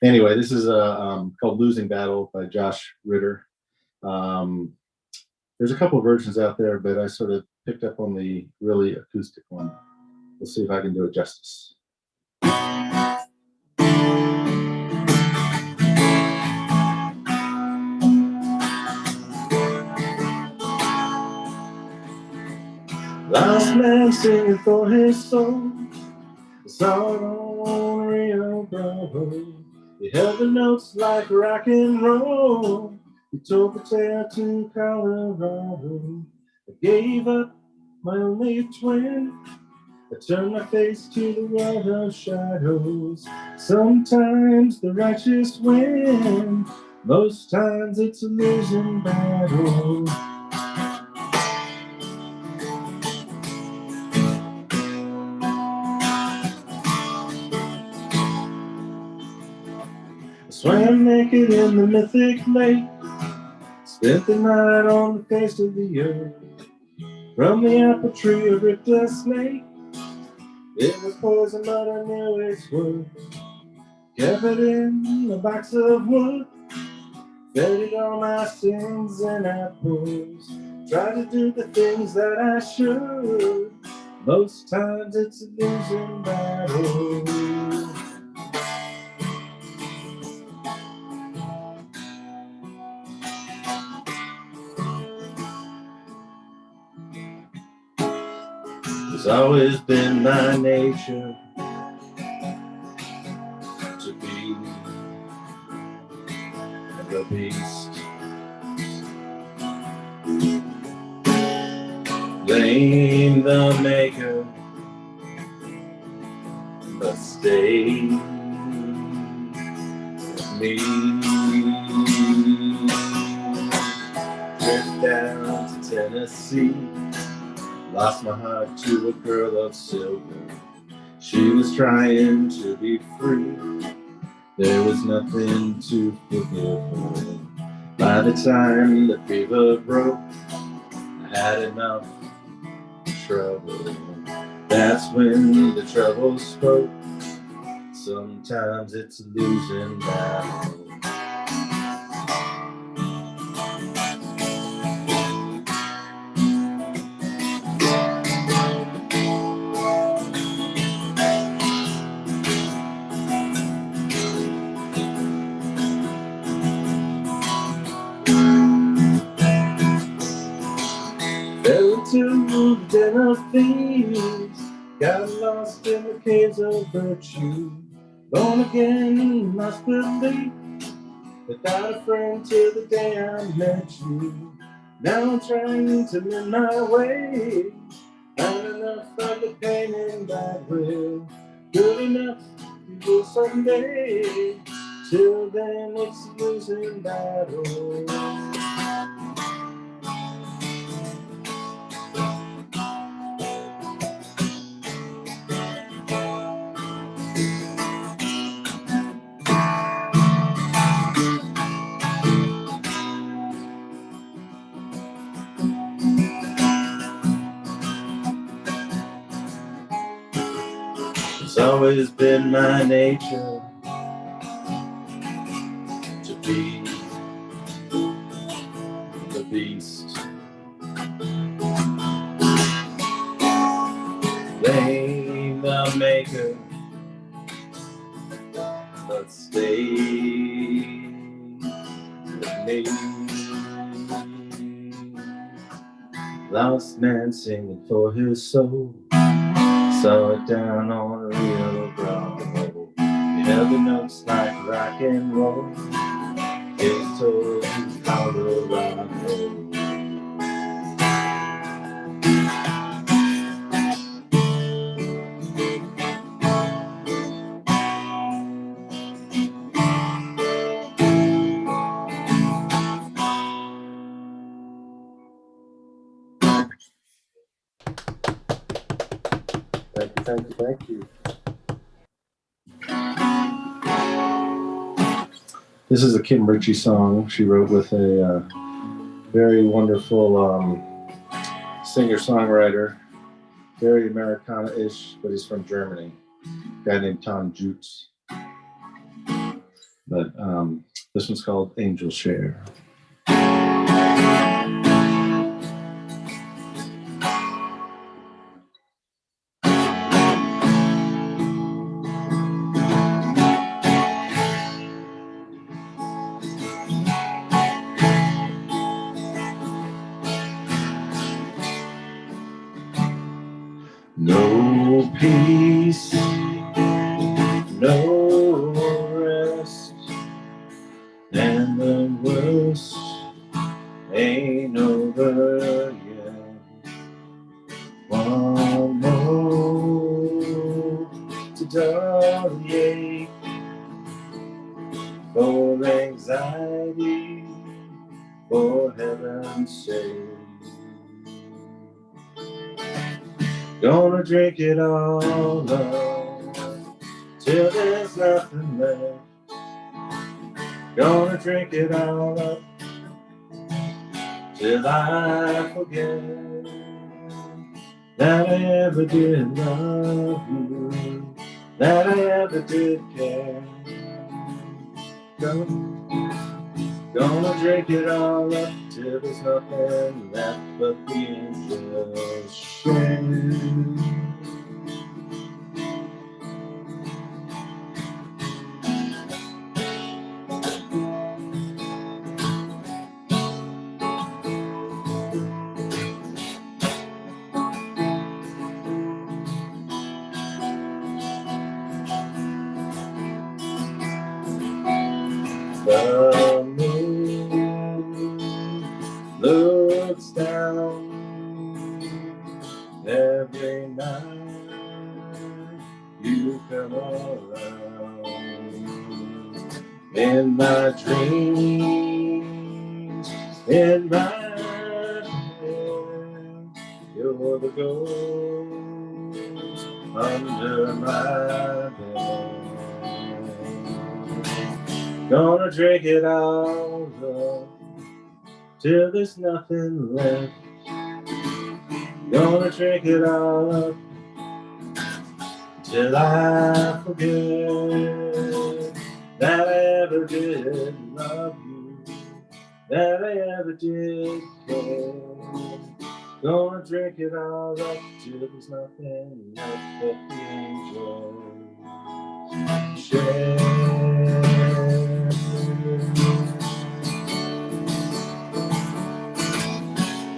Anyway, this is called "Losing Battle" by Josh Ritter. There's a couple of versions out there, but I sort of picked up on the really acoustic one. We'll see if I can do it justice. Last man singing for his soul, I saw it on Rio Bravo. He held the notes like rock and roll. He told the tale to Colorado. I gave up my only twin. I turned my face to the world of shadows. Sometimes the righteous win. Most times it's a losing battle. Swam naked in the mythic lake, spent the night on the face of the earth. From the apple tree I ripped a snake. It was poison, but I knew its worth. Kept it in a box of wood, fed it all my sins and apples. Tried to do the things that I should. Most times it's a losing battle. It's always been my nature to be the beast. Blame the maker, but stay with me. Drift down to Tennessee. Lost my heart to a girl of silver. She was trying to be free. There was nothing to forgive her. By the time the fever broke, I had enough trouble. That's when the trouble spoke. Sometimes it's a losing battle. Fell into the den of thieves, got lost in the caves of virtue. Born again, must believe, without a friend till the day I met you. Now I'm trying to mend my way, found enough of the pain in that will. Good enough to go someday, till then it's a losing battle. It's always been my nature to be the beast. Blame the maker, but stay with me. Lost man singing for his soul, saw it down on Rio Bravo. He held the notes like rock and roll, his toes in Colorado. Thank you, thank you. This is a Kim Ritchie song she wrote with a very wonderful singer-songwriter, very Americana-ish, but he's from Germany, a guy named Tom Jutz. But this one's called Angel Share. No peace, no rest, and the worst ain't over yet. One more to dull the ache, for anxiety, for heaven's sake. Gonna drink it all up till there's nothing left. Gonna drink it all up till I forget that I ever did love you, that I ever did care. Gonna drink it all up till there's nothing left but the angels share. The moon looks down every night you come around. In my dreams, in my head, you're the ghost under my bed. Gonna drink it all up till there's nothing left. Gonna drink it all up till I forget that I ever did love you, that I ever did care. Gonna drink it all up till there's nothing left but the angels share.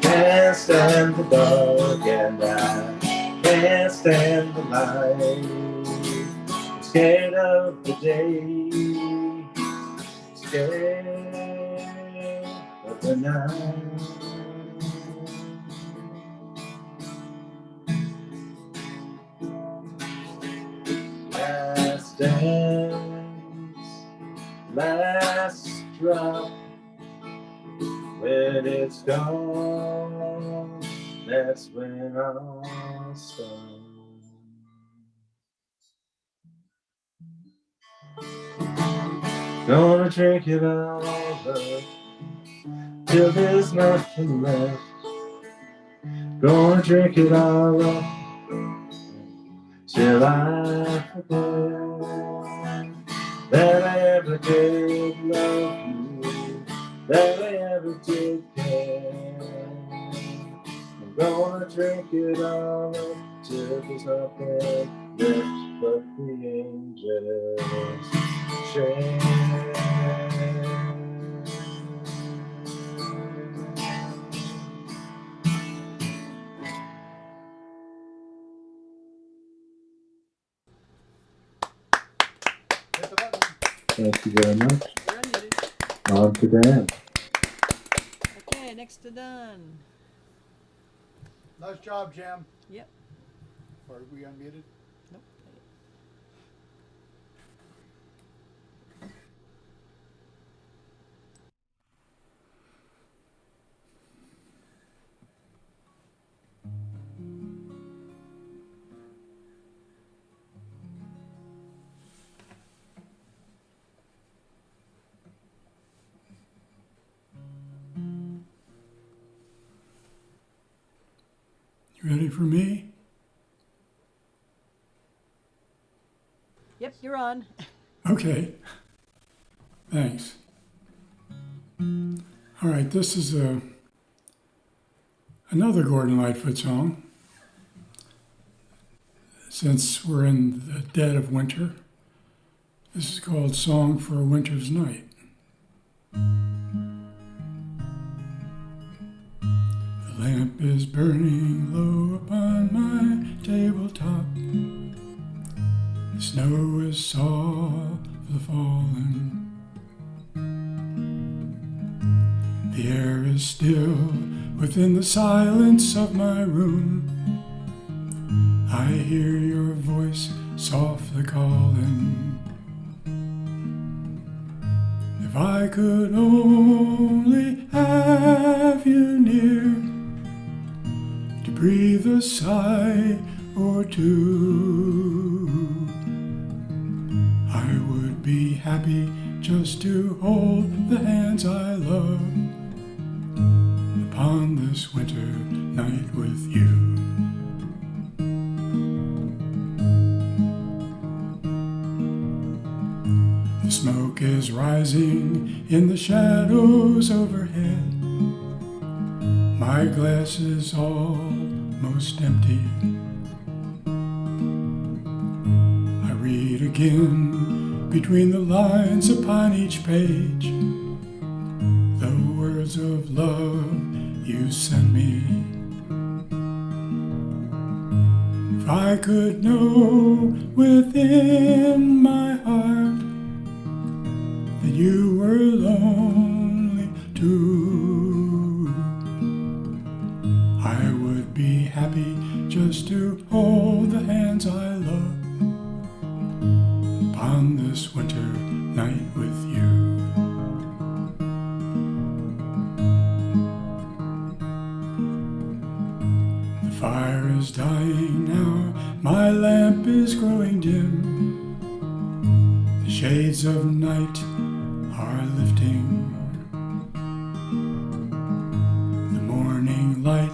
Can't stand the dark and I can't stand the light. I'm scared of the day, scared of the night. Last dance, last drop. When it's gone, that's when I'll stop. Gonna drink it all up till there's nothing left. Gonna drink it all up till I forget that I ever did love you, that I ever did care. I'm gonna drink it all up till there's nothing left but the angels share. Hit the button. Thank you very much. You're unmuted. On to Dan. Okay, next to Don. Nice job, Jam. Yep. Are we unmuted? Nope. You ready for me? Yep, you're on. Okay. Thanks. All right, this is another Gordon Lightfoot song. Since we're in the dead of winter, this is called Song for a Winter's Night. The lamp is burning low upon my tabletop. The snow is softly falling. The air is still within the silence of my room. I hear your voice softly calling. If I could only have you near to breathe a sigh or two, I would be happy just to hold the hands I love upon this winter night with you. The smoke is rising in the shadows overhead. My glass is almost empty. I read again between the lines upon each page the words of love you sent me. If I could know within my heart that you were lonely too, I would be happy just to hold the hands I love upon this winter night with you. The fire is dying now, my lamp is growing dim. The shades of night are lifting. The morning light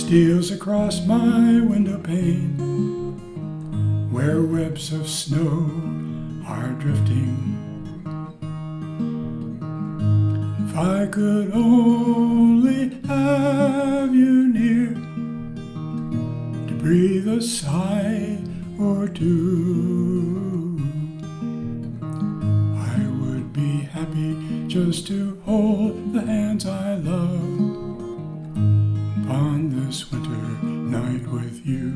steals across my window pane, where webs of snow are drifting. If I could only have you near to breathe a sigh or two, I would be happy just to hold the hands I love on this winter night with you.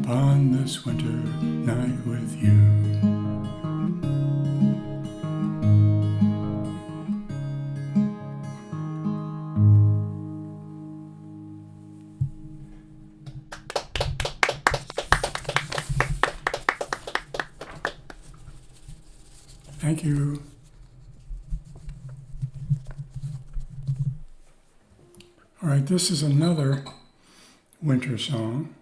On this winter night with you. Thank you. All right, this is another winter song.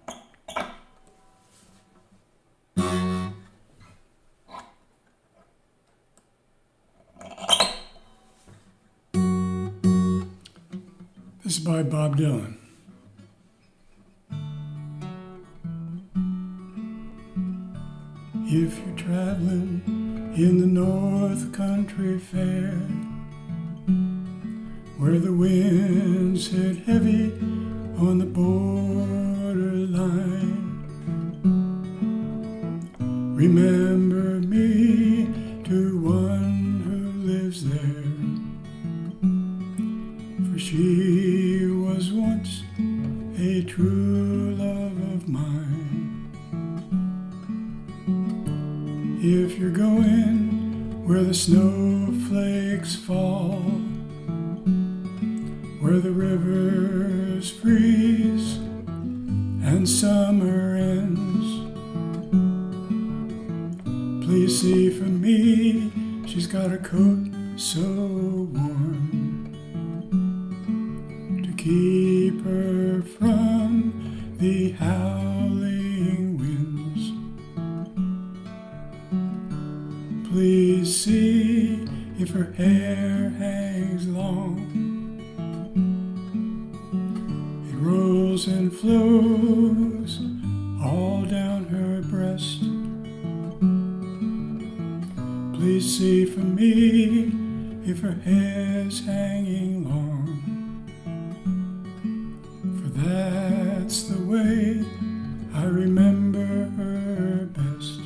This is by Bob Dylan. If you're traveling in the North Country Fair, where the winds hit heavy on the borderline, remember me to one who lives there, for she was once a true love of mine. If you're going where the snowflakes fall, where the rivers freeze and summer ends, please see for me, she's got a coat so warm to keep her from the howling winds. Please see if her hair hangs long, it rolls and flows all down her breast. Please see for me if her hair's hanging long, for that's the way I remember her best.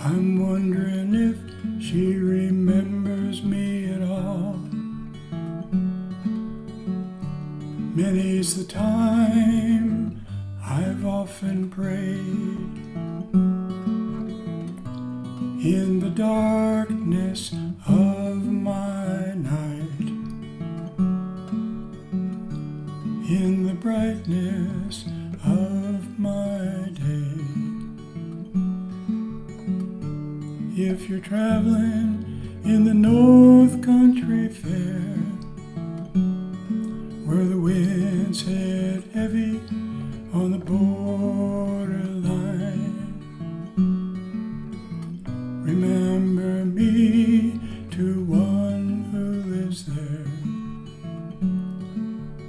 I'm wondering if she remembers me at all. Many's the time I've often prayed in the darkness of my night, in the brightness of my day. If you're traveling in the North Country Fair, where the winds hit heavy on the borderline, remember me to one who lives there,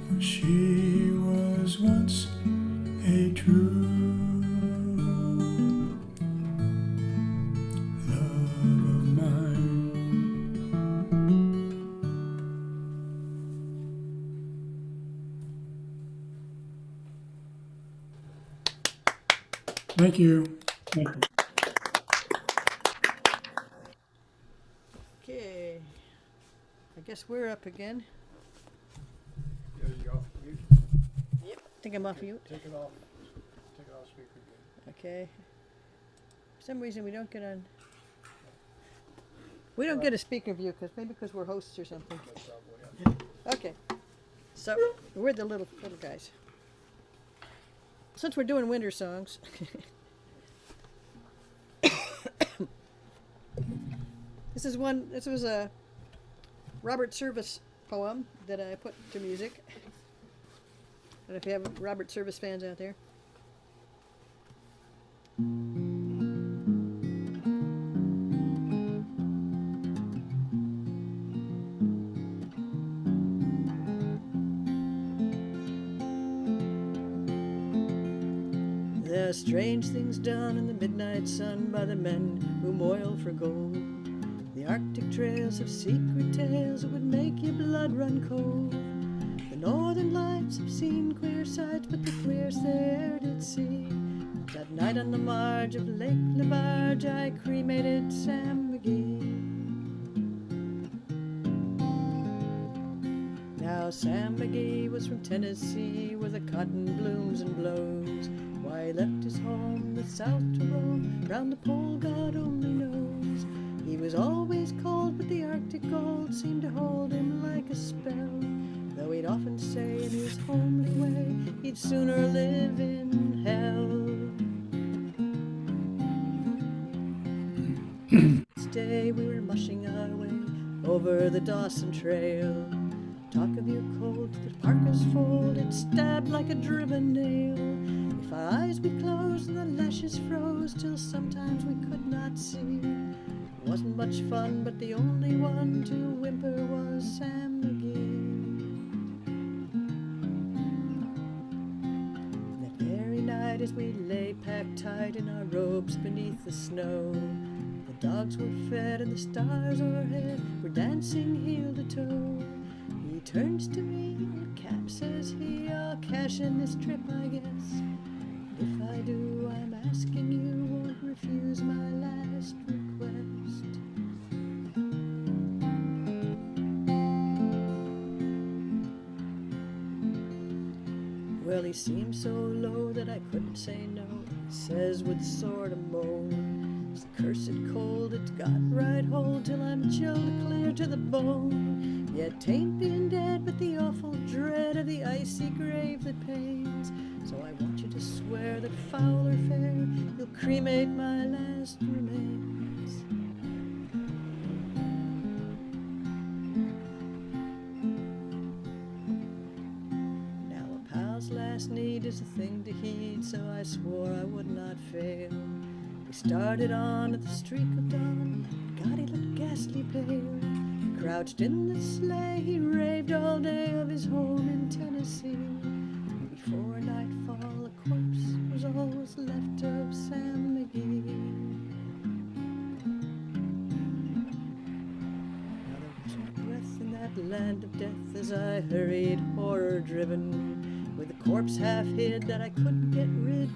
for she was once a true love of mine. Thank you. Okay. I guess we're up again. Yeah, you off mute? I think I'm off mute. Take it off. Take it off speaker again. Okay. For some reason we don't get on. We don't get a speaker view because we're hosts or something. That's probably it. Okay. So we're the little guys. Since we're doing winter songs, this was a Robert Service poem that I put to music. And if you have Robert Service fans out there. There are strange things done in the midnight sun by the men who moil for gold. The Arctic trails have secret tales that would make your blood run cold. The northern lights have seen queer sights, but the queerest they e'er did see. That night on the marge of Lake Lebarge, I cremated Sam McGee. Now Sam McGee was from Tennessee, where the cotton blooms and blows. Why he left his home, the south to roam, round the pole God only knows. He was always cold, but the Arctic cold seemed to hold him like a spell. Though he'd often say in his homely way, he'd sooner live in hell. This day we were mushing our way over the Dawson Trail. Talk of your cold, the parka's fold, it stabbed like a driven nail. If our eyes we closed and the lashes froze, till sometimes we could not see. It wasn't much fun, but the only one to whimper was Sam McGee. That very night as we lay packed tight in our robes beneath the snow, the dogs were fed and the stars o'erhead were dancing heel to toe. He turns to me, and Cap, says he, I'll cash in this trip, I guess. If I do, I'm asking you won't refuse my last request. Well, he seemed so low that I couldn't say no. He says with sort of moan, it's cursed cold, it's got right hold till I'm chilled clear to the bone. Yet 'tain't being dead, but the awful dread of the icy grave that pains. So I want you to swear that foul or fair, you'll cremate my last remains. Now a pal's last need is a thing to heed, so I swore I would not fail. We started on at the streak of dawn. God, he looked ghastly pale. Crouched in the sleigh, he raved all day of his home in Tennessee. Before nightfall, a corpse was all was left of Sam McGee. Now there wasn't a breath in that land of death as I hurried, horror-driven, with a corpse half hid that I couldn't get rid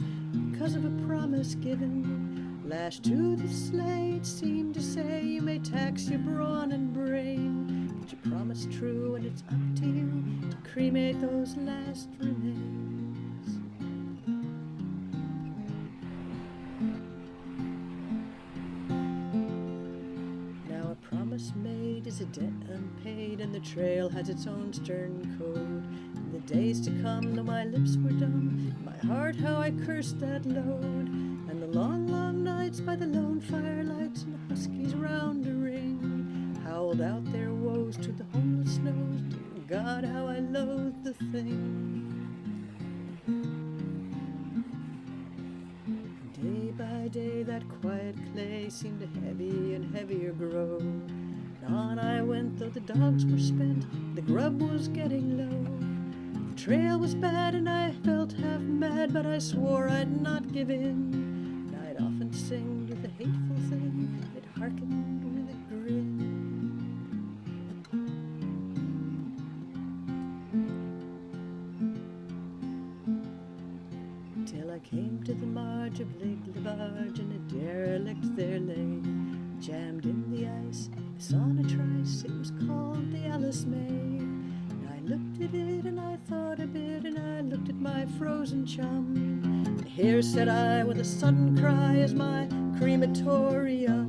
because of a promise given. Lashed to the sleigh, it seemed to say, you may tax your brawn and brain, but you promised true, and it's up to you to cremate those last remains. Now a promise made is a debt unpaid, and the trail has its own stern code. In the days to come, though my lips were dumb, my heart, how I cursed that load. And the long, long nights by the lone firelights and the huskies round a ring howled out their woes to the homeless snows. Dear God, how I loathed the thing. Day by day that quiet clay seemed to heavy and heavier grow. And on I went, though the dogs were spent, the grub was getting low. The trail was bad and I felt half mad, but I swore I'd not give in. I'd often sing to the hateful thing, it hearkened with a grin. Till I came to the marge of Lake Lebarge, and a derelict there lay, jammed in the ice. I saw in a trice it was called the Alice May. And I looked at it and I thought a bit, and I looked at my frozen chum. Here, said I, with a sudden cry, is my crematorium.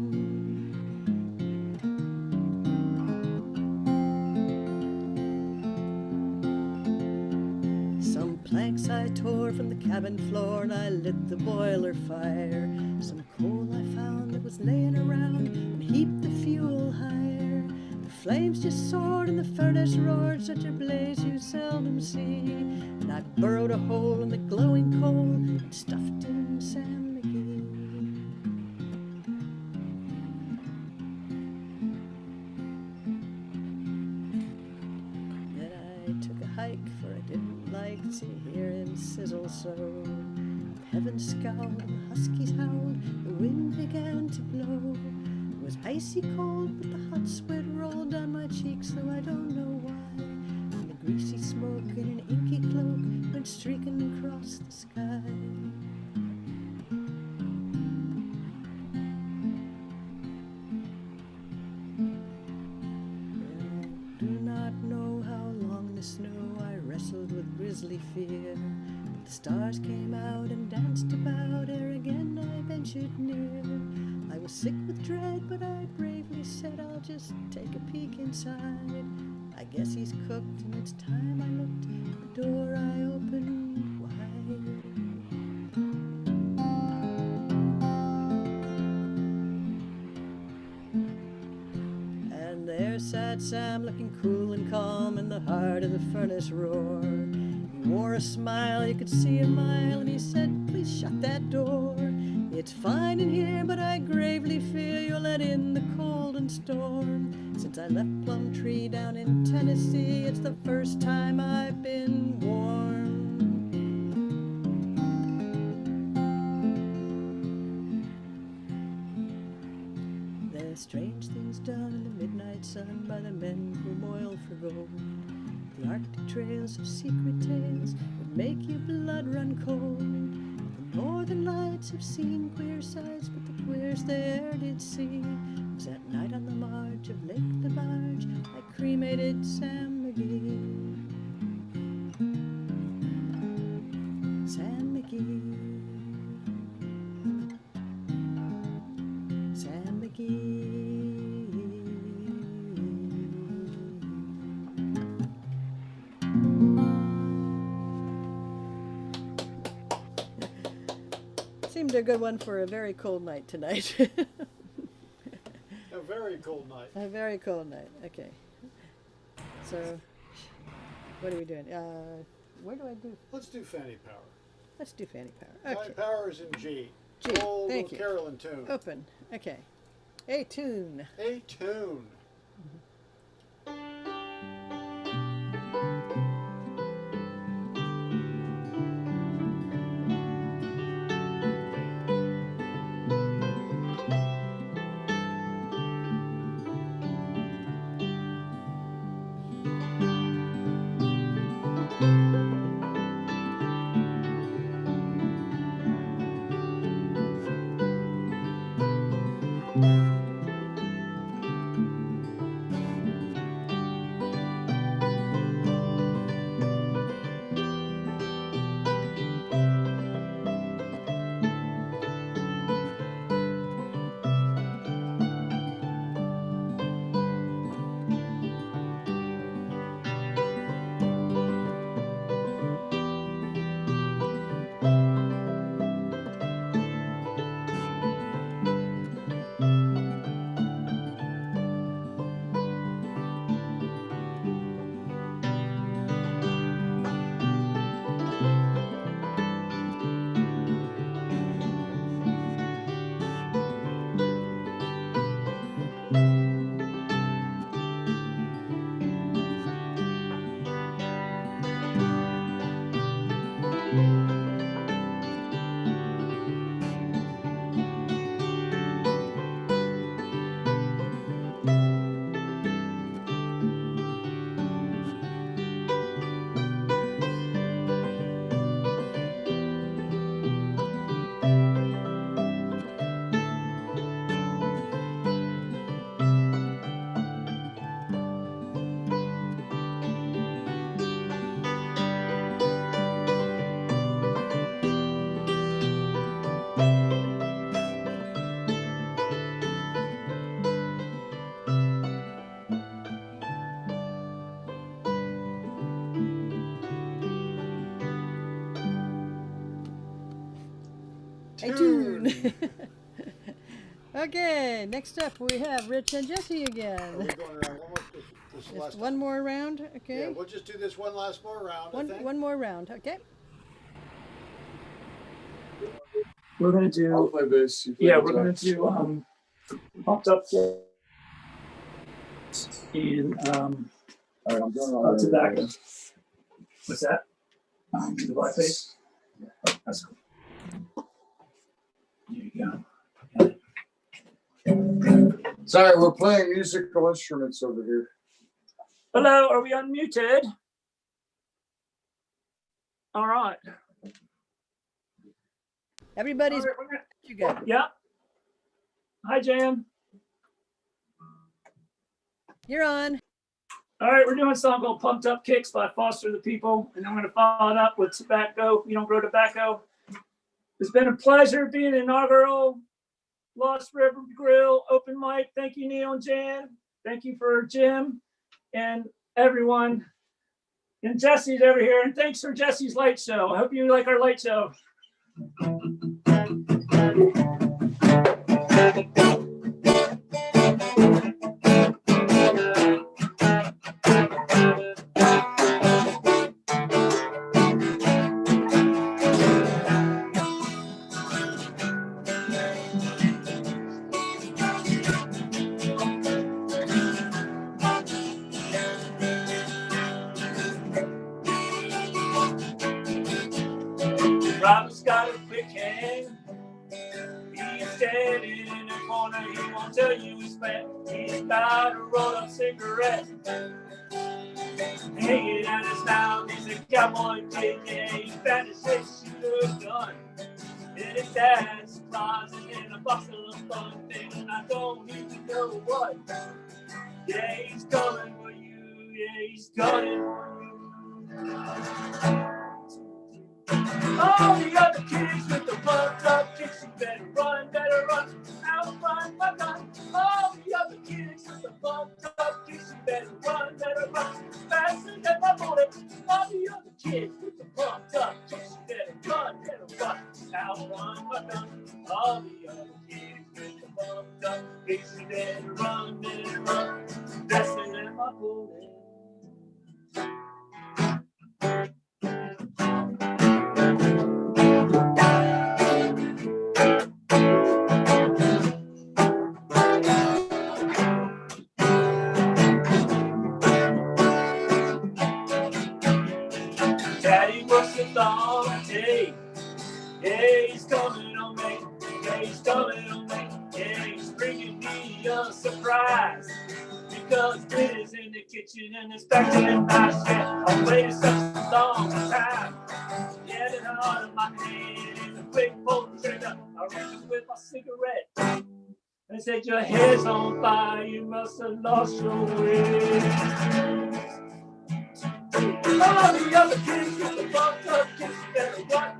Some planks I tore from the cabin floor, and I lit the boiler fire. Some coal I found that was laying around, and heaped the fuel higher. The flames just soared and the furnace roared, such a blaze you seldom see. And I burrowed a hole in the glowing coal and stuffed in Sam McGee. Then I took a hike, for I didn't like to hear him sizzle so. heaven scowled and the huskies howled, the wind began to blow. It was icy cold, but the hot sweat rolled down my cheeks, though I don't know why. And the greasy smoke in an inky cloak went streaking across the sky. I do not know how long the snow I wrestled with grisly fear, but the stars came out and danced about ere again I ventured near. I was sick with dread, but I bravely said I'll just take a peek inside. I guess he's cooked and it's time I looked, the door I opened wide. And there sat Sam looking cool and calm in the heart of the furnace roar. He wore a smile, you could see a mile, and he said, please shut that door. It's fine in here, but I gravely fear you'll let in the cold and storm. Since I left Plumtree down in Tennessee, it's the first time I've been warm. There's strange things done in the midnight sun by the men who moil for gold. The Arctic trails of secret tales would make your blood run cold. The northern lights have seen queer sights, but the queerest they e'er did see was that night on the marge of Lake Lebarge I cremated Sam McGee. Sam McGee. Sam McGee. Seemed a good one for a very cold night tonight. A very cold night. A very cold night. Okay. So, what are we doing? Where do I do? Let's do Fanny Power. Let's do Fanny Power. Fanny Okay. Power is in G. G. Old Thank you. Carolyn tune. Open. Okay. A tune. A tune. A tune. Okay, next up we have Rich and Jesse Are again. we going around one more? This Just last one more round, Yeah, okay? we'll just do this one last more round. I think. One more round, okay? We're gonna I'll do, play bass. you play yeah, we're guitar. gonna do, Pumped Up in, All right, I'm doing all right. tobacco. What's that? The blackface? Oh, that's cool. There you go. Sorry, we're playing musical instruments over here. Hello, are we unmuted? All right. Everybody's All right, we're gonna- you got. Yeah. Hi, Jan. You're on. All right, we're doing a song called Pumped Up Kicks by Foster the People, and I'm going to follow it up with Tobacco. You don't grow tobacco. It's been a pleasure being inaugural Lost River Grill open mic. Thank you, Neil and Jan. Thank you for Jim and everyone. And Jesse's over here. And thanks for Jesse's light show. I hope you like our light show. Robin's got a quick hand. He's standing in the corner. He won't tell you he's spent. He's got a rolled up cigarette hanging out his mouth. He's a cowboy kid. Yeah, he's found his six-shooter gun in his dad's closet in a box of fun thing. And I don't even know what. Yeah, he's coming for you. Yeah, he's coming for you. All the other kids with the pumped up kicks, you better run, outrun my gun. All the other kids with the pumped up kicks, you better run, faster than my bullet. All the other kids with the pumped up kicks, you better run, outrun my gun. All the other kids with the pumped up kicks, you better run, faster than my bullet. Daddy works a long day. Yeah, he's coming on me. Yeah, he's coming on me. Yeah, he's bringing me a surprise. Because Billy's in the kitchen and it's back in my shed. I've waited such a long time. Yeah, the heart of my head is a quick pull trigger. I ran it with my cigarette. They said your head's on fire. You must have lost your way. All the other kids with the bumped up kicks, you better run,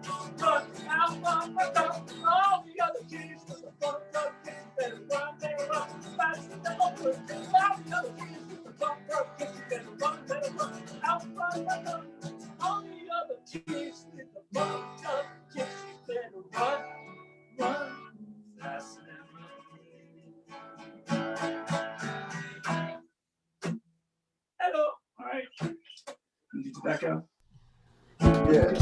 outrun my gun. All the other kids with the bumped up kicks, you better run, faster than my bullet. All the other kids with the bumped up kicks, you better run, outrun my gun. All the other kids with the bumped up kicks, you better run, faster than my bullet. Hello, all right. Need tobacco. Yeah.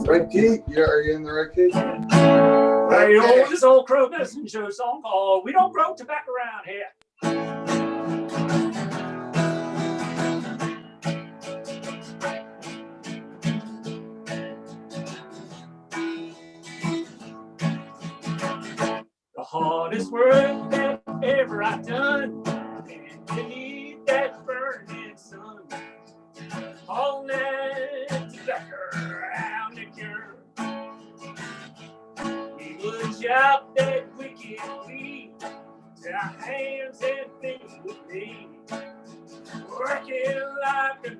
Right key? Yeah, are you in the right key? Hey, this old Crow Medicine Show song called We Don't Grow Tobacco Around Here. The hardest work that ever I've done, and beneath that burning sun, all night tobacco around the cure. We would chop that wicked weed to our hands and things would be working like a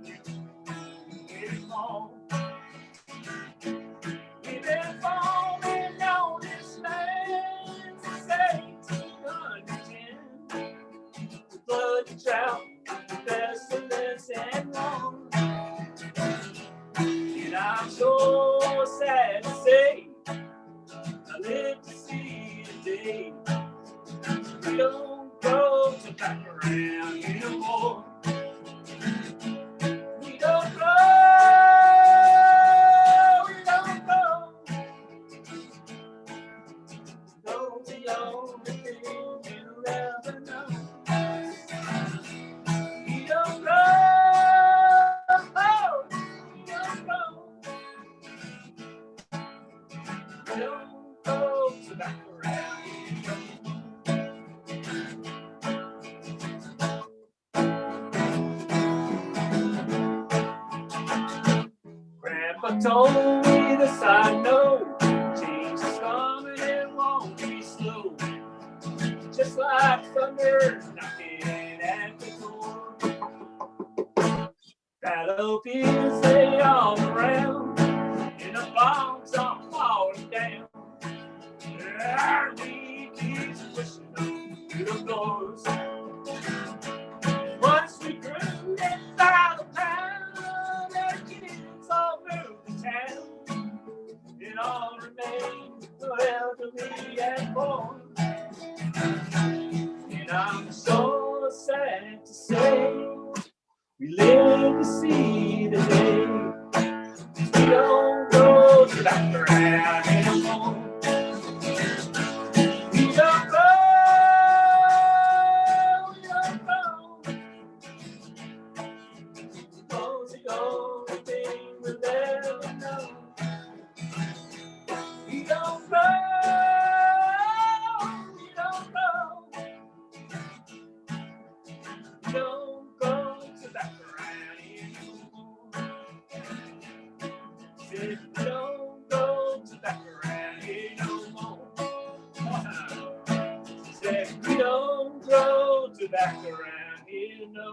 getting long. We've been falling on this land since 1810. The blood, the drought, the pestilence, and wrong. And I'm so sad to say, I live to see the day we don't grow tobacco around here no more. We don't grow Grandpa told me this I know, change is coming, it won't be slow. Just like thunder knocking at the door. Battlefields lay all around, and the bombs are falling down. Our army keeps pushing on through the doors. Once we grew 10,000 pounds, our kids all moved to town. It all remained elderly and poor. And I'm so sad to say, we live to see the day. We don't go to back around anymore. We don't go. Suppose the only thing we'll ever know. We don't go. We don't go. We don't go to back around anymore. Said we don't go to back around here no more. Said we don't go to back around here no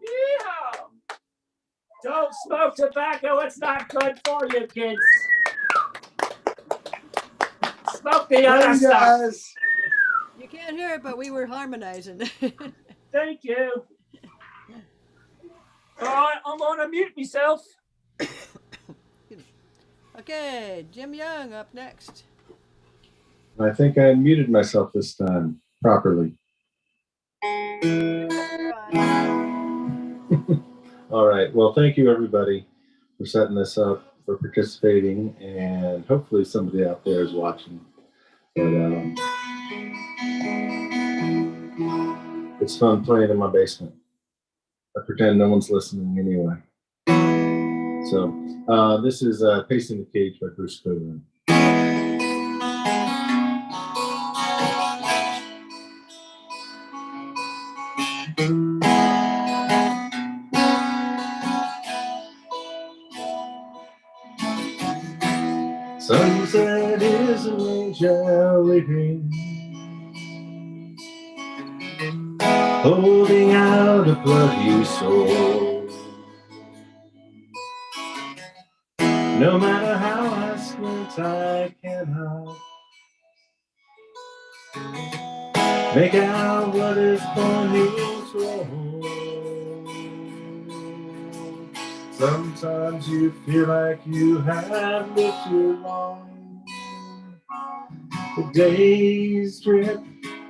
yeah. Don't smoke tobacco, it's not good for you, kids. Smoke the other Hey, stuff. guys. You can't hear it, but we were harmonizing. Thank you. All right, I'm gonna mute myself. Okay, Jim Young up next. I think I muted myself this time properly. All right. Well, thank you everybody for setting this up, for participating, and hopefully somebody out there is watching. But it's fun playing in my basement. I pretend no one's listening anyway. So this is Pacing the Cage by Bruce Coburn. Sunset is an angel leaving, holding out a bloody soul. No matter how I squint, I cannot make out what is on his role. Sometimes you feel like you have lived too long. The days drip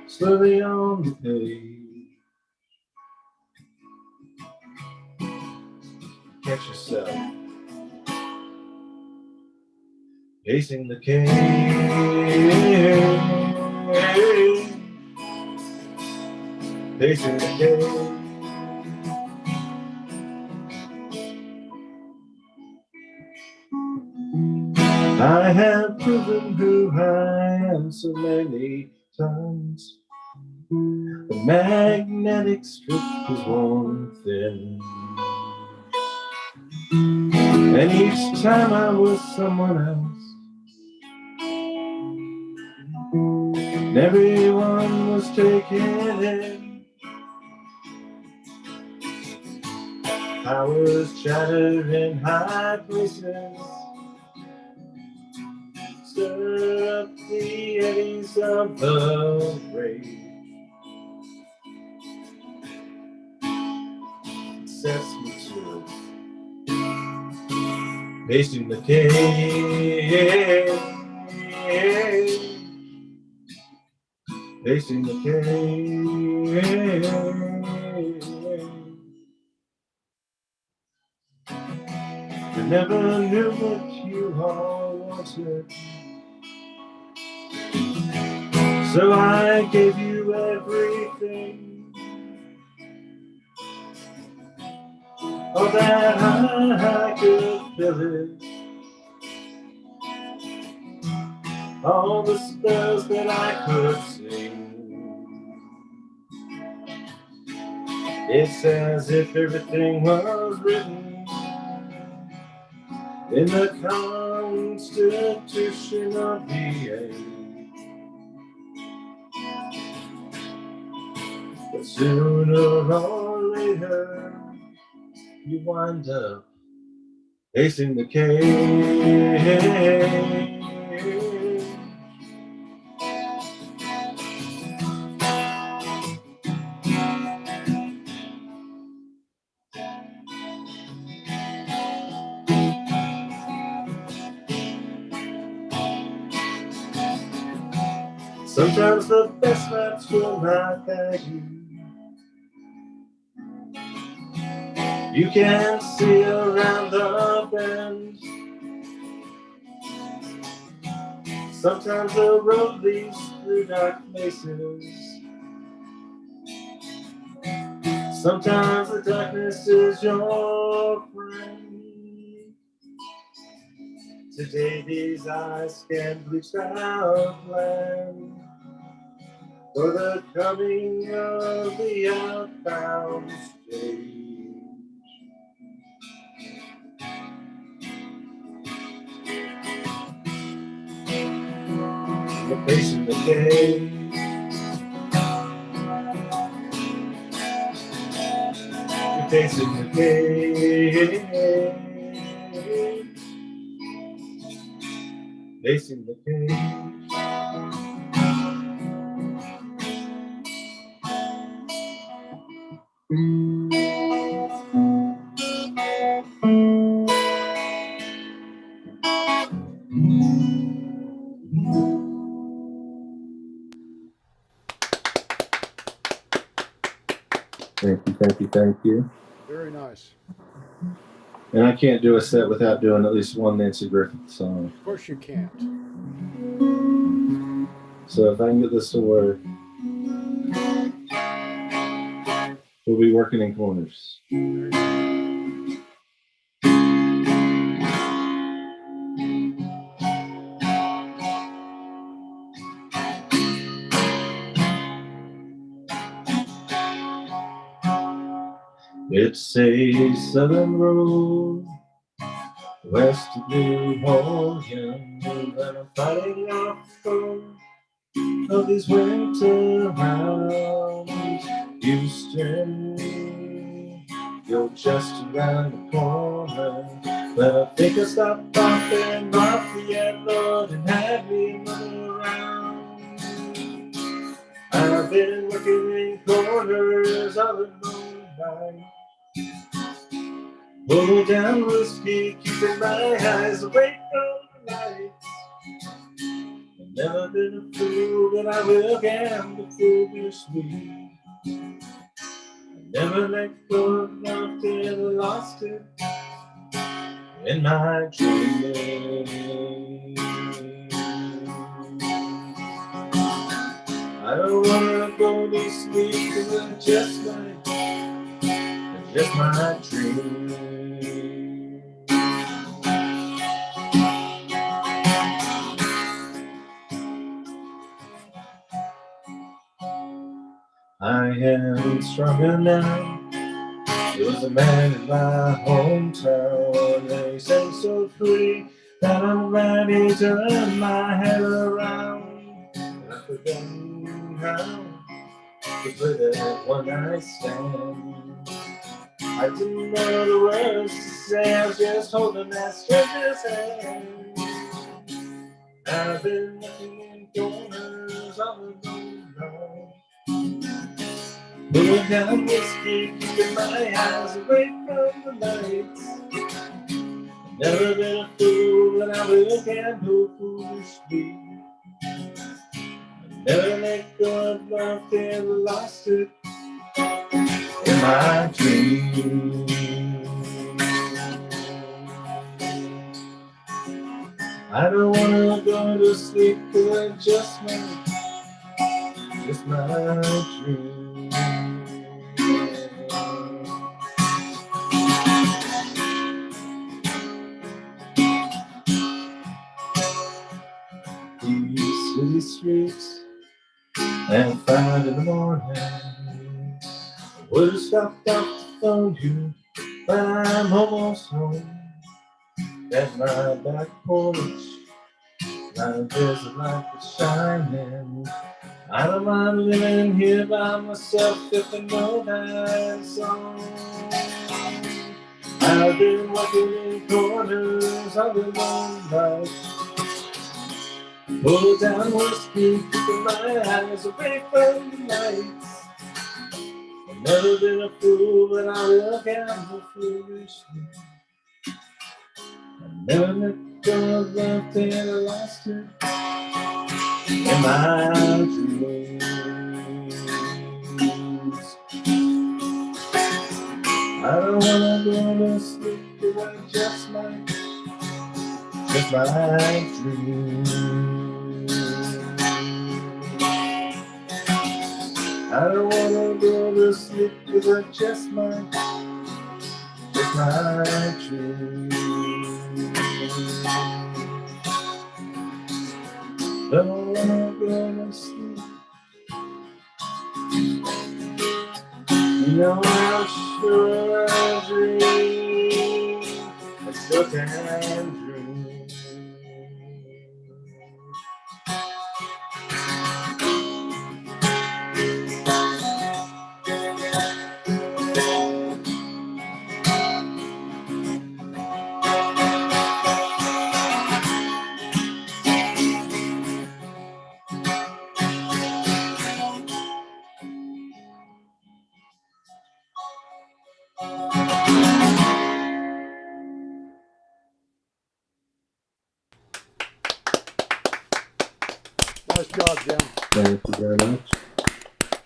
slowly on the page. Catch yourself pacing the cage, pacing the cage. I have proven who I am so many times. The magnetic strip is worn thin, and each time I was someone else, and everyone was taken in. Powers shattered in high places, stir up the eddies of the rage. Sets me to pacing the cage, pacing the cage. You never knew what you all wanted, so I gave you everything. All that I could fill it, all the spells that I could sing. It's as if everything was written in the Constitution of the age. But sooner or later, you wind up facing the cage. Sometimes the best maps will not guide you. You can't see around the bend. Sometimes the road leads through dark places. Sometimes the darkness is your friend. Today these eyes scan bleached out land for the coming of the outbound stage. You're facing the cage. You're facing the cage. Facing the cage. Thank you. Very nice. And I can't do a set without doing at least one Nancy Griffith song. Of course you can't. So if I can get this to work, we'll be working in corners. It's a southern road west of New Orleans, and I'm fighting off the cold of these winter rounds. Houston, you're just around the corner. But I think I'll stop off in Lafayette, Lord, and have me running around. I've been working in corners all alone. Pull down whiskey, keeping my eyes awake from the lights. I've never been a fool, but I will gamble foolishly. I never let go of love till I lost it in my dreams. I don't wanna go to sleep, 'cause it's just my dream. I am stronger now. There was a man in my hometown, and he sang so pretty that I'm ready to turn my head around. And I forgot how to play that one night stand. I didn't know the words to say, I was just holding that stranger's hand. I've been looking in corners all alone now. Pulling down whiskey, keeping my eyes away from the lights. I've never been a fool, and I will gamble foolishly. I never let go of love till I lost it in my dreams. I don't wanna go to sleep, 'cause it's just my dream. These city streets at 5 in the morning, Would have stopped off to phone you, but I'm almost home. There's my back porch, now there's a light that's shining. I don't mind living here by myself if I know that song. I've been working in corners all alone night. Pull down whiskey, keeping my eyes away from the lights. I've never been a fool, but I will gamble foolishly. I never let go of love till I lost it in my dreams. I don't wanna go to sleep, but I just might, my dreams. I don't wanna go to sleep, but I just might, my dreams. Don't wanna go to sleep. You know I'm sure I dream. I still can dream. Nice job, Jim. Thank you very much.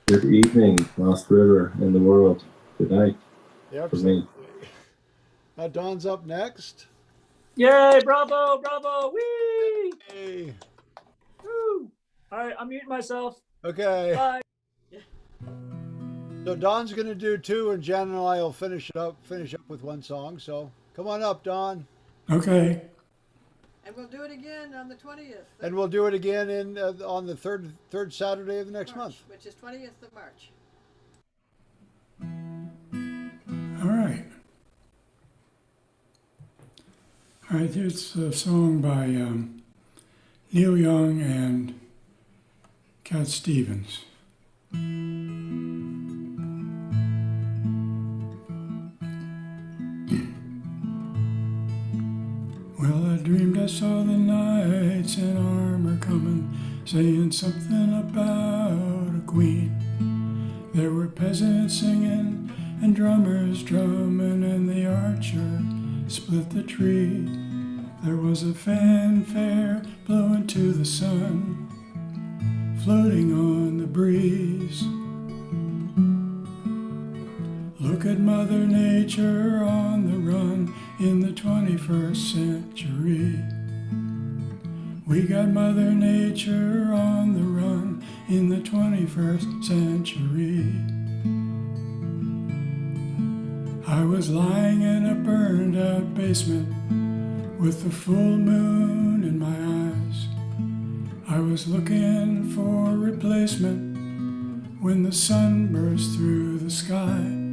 Good evening, Lost River and the world. Good night Yep. for me. Don's up next. Yay, bravo, bravo, wee! Hey. Woo! All right, I'm muting myself. Okay. Bye. So Don's gonna do two, and Jan and I will finish up with one song. So come on up, Don. Okay. And we'll do it again on the 20th. And we'll do it again in on the third Saturday of the next month. Which is 20th of March. All right. All right, here's a song by Neil Young and Cat Stevens. Well, I dreamed I saw the knights in armor coming, saying something about a queen. There were peasants singing and drummers drumming, and the archer split the tree. There was a fanfare blowing to the sun, floating on the breeze. Look at Mother Nature on the run in the 21st century. We got Mother Nature on the run in the 21st century. I was lying in a burned out basement with the full moon in my eyes. I was looking for a replacement when the sun burst through the sky.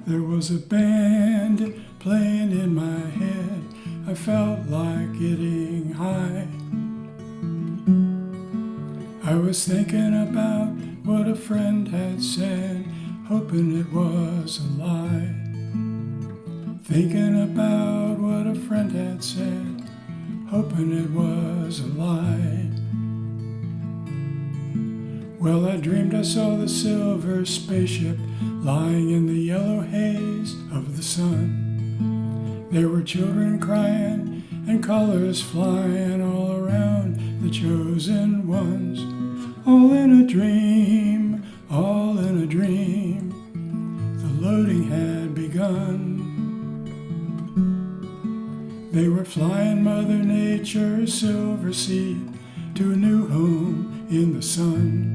There was a band playing in my head. I felt like getting high. I was thinking about what a friend had said, hoping it was a lie. Thinking about what a friend had said, hoping it was a lie. Well, I dreamed I saw the silver spaceship lying in the yellow haze of the sun. There were children crying and colors flying all around the chosen ones. All in a dream, all in a dream. The loading had begun. They were flying Mother Nature's silver seed to a new home in the sun.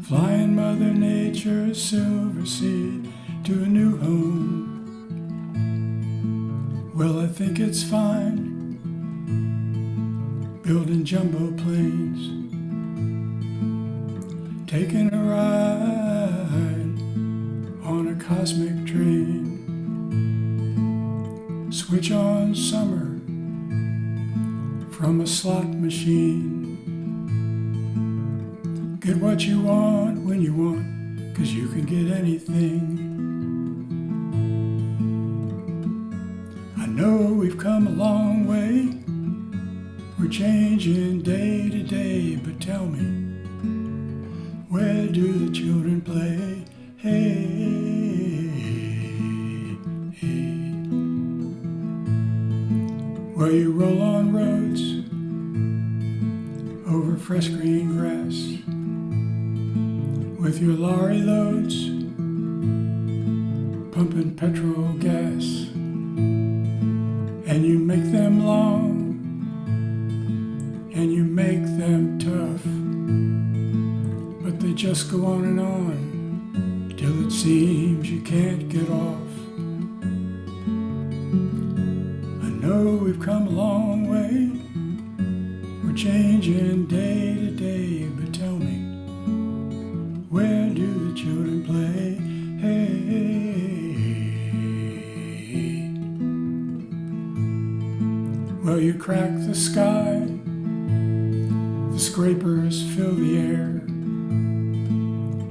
Flying Mother Nature's silver seed to a new home. Well, I think it's fine building jumbo planes, taking a ride cosmic train. Switch on summer from a slot machine. Get what you want when you want, 'cause you can get anything. I know we've come a long way. We're changing day to day, but tell me, where do the children play? Hey, hey. Well, you roll on roads over fresh green grass with your lorry loads, pumping petrol gas, and you make them long and you make them tough, but they just go on and on till it seems you can't get off. I know we've come a long way. We're changing day to day, but tell me, where do the children play? Hey, well, you crack the sky, the scrapers fill the air.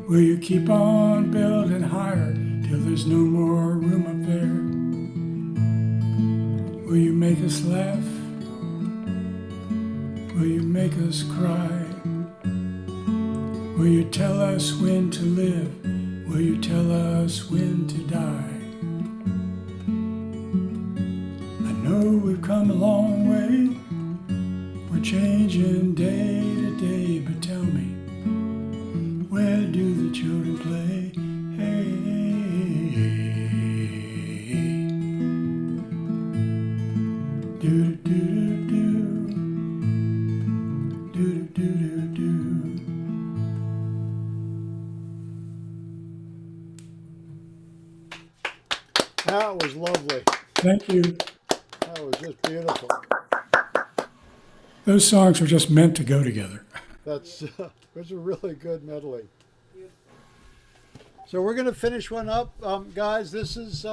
Will you keep on building higher till there's no more room up there? Will you make us laugh? Will you make us cry? Will you tell us when to live? Will you tell us when to die? I know we've come a long way. We're changing day to day, but tell me, where do the children play? Hey, do do do do do do do do. That was lovely. Thank you. That was just beautiful. Those songs were just meant to go together. That's it was a really good medley. So we're going to finish one up, guys. This is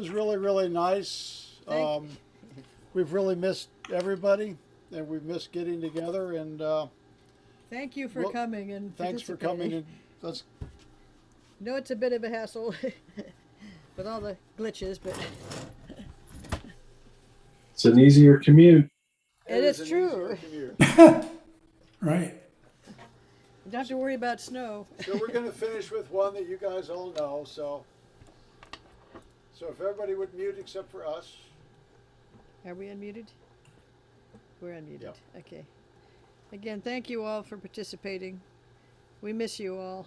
really, really nice. We've really missed everybody, and we've missed getting together. And Thank you for Well, coming and thanks for participating. coming. And let's No, it's a bit of a hassle with all the glitches, but It's an easier commute. it is an true. easier commute. Right. You don't have to worry about snow. So we're going to finish with one that you guys all know. So if everybody would mute except for us. Are we unmuted? We're unmuted. Yep. Okay. Again, thank you all for participating. We miss you all.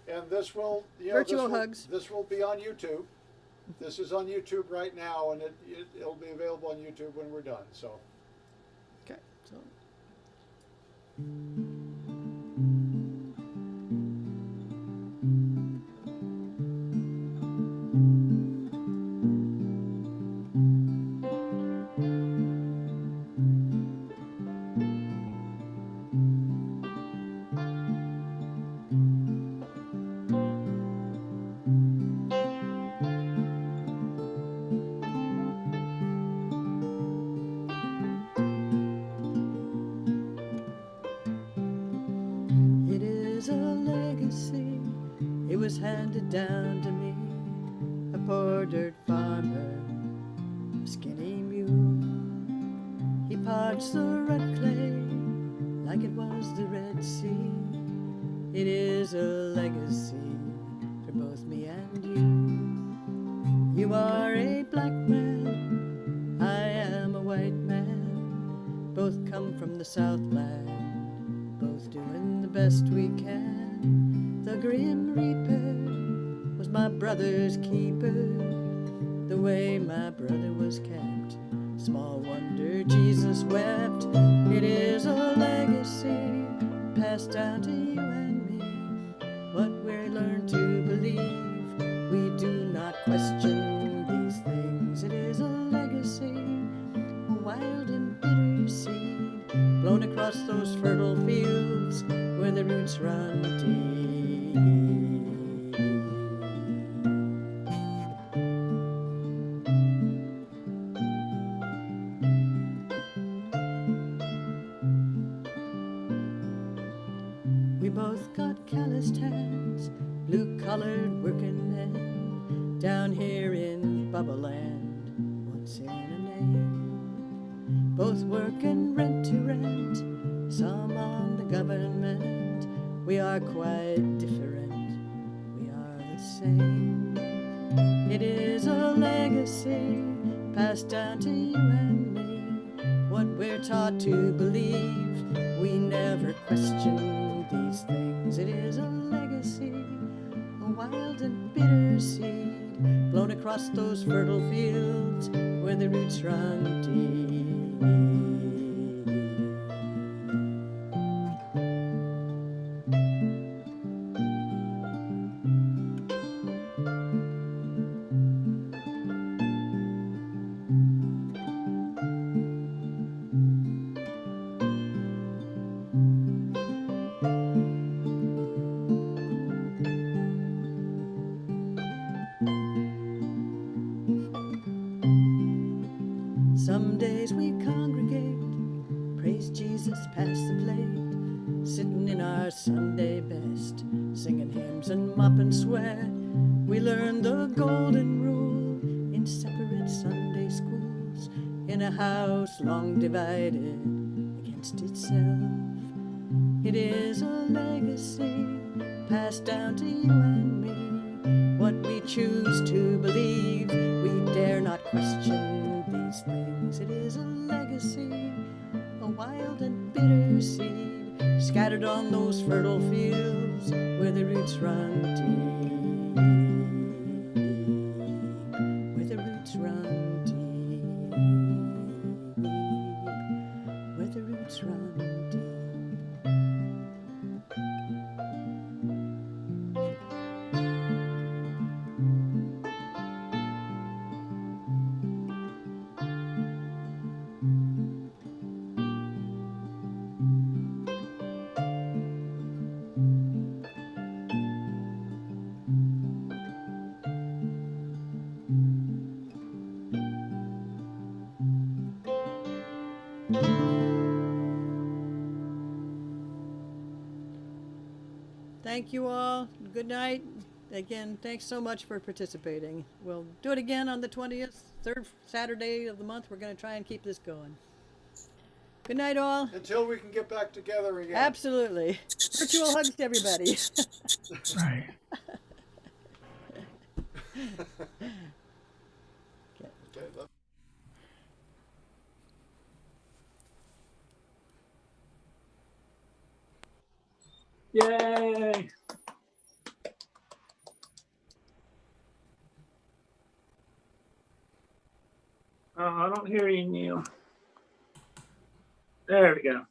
And this will, Virtual hugs. This will be on YouTube. This is on YouTube right now, and it'll be available on YouTube when we're done. So. Okay. So. It is a legacy. It was handed down to me. A poor dirt farmer, a skinny mule. He parched the red clay like it was the Red Sea. It is a legacy for both me and you. You are a black man, I am a white man. Both come from the Southland, both doing the best we can. The Grim Reaper was my brother's keeper, the way my brother was kept. Small wonder Jesus wept. It is a legacy passed down to you and me. What we learn to believe, we do not question these things. It is a legacy, a wild and bitter seed, blown across those fertile fields where the roots run deep. We both got calloused hands, blue-collared working men, down here in Bubba Land. What's in a name? Both working rent to rent, some on the government. We are quite different, we are the same. It is a legacy passed down to you and me. What we're taught to believe, we never question these things. It is a legacy, a wild and bitter seed, blown across those fertile fields where the roots run deep. Some days we congregate, praise Jesus, pass the plate, sitting in our Sunday best, singing hymns and mopping sweat. We learn the golden rule in separate Sunday schools, in a house long divided against itself. It is a legacy passed down to you and me. What we choose to believe, we dare not question these things. It is a legacy, a wild and bitter seed, scattered on those fertile fields where the roots run deep, where the roots run deep, where the roots run deep. Thank you all. Good night. Again, thanks so much for participating. We'll do it again on the 20th, third Saturday of the month. We're going to try and keep this going. Good night, all. Until we can get back together again. Absolutely. Virtual hugs to everybody. Right. Okay, love- Yay! Oh, I don't hear you, Neil. There we go.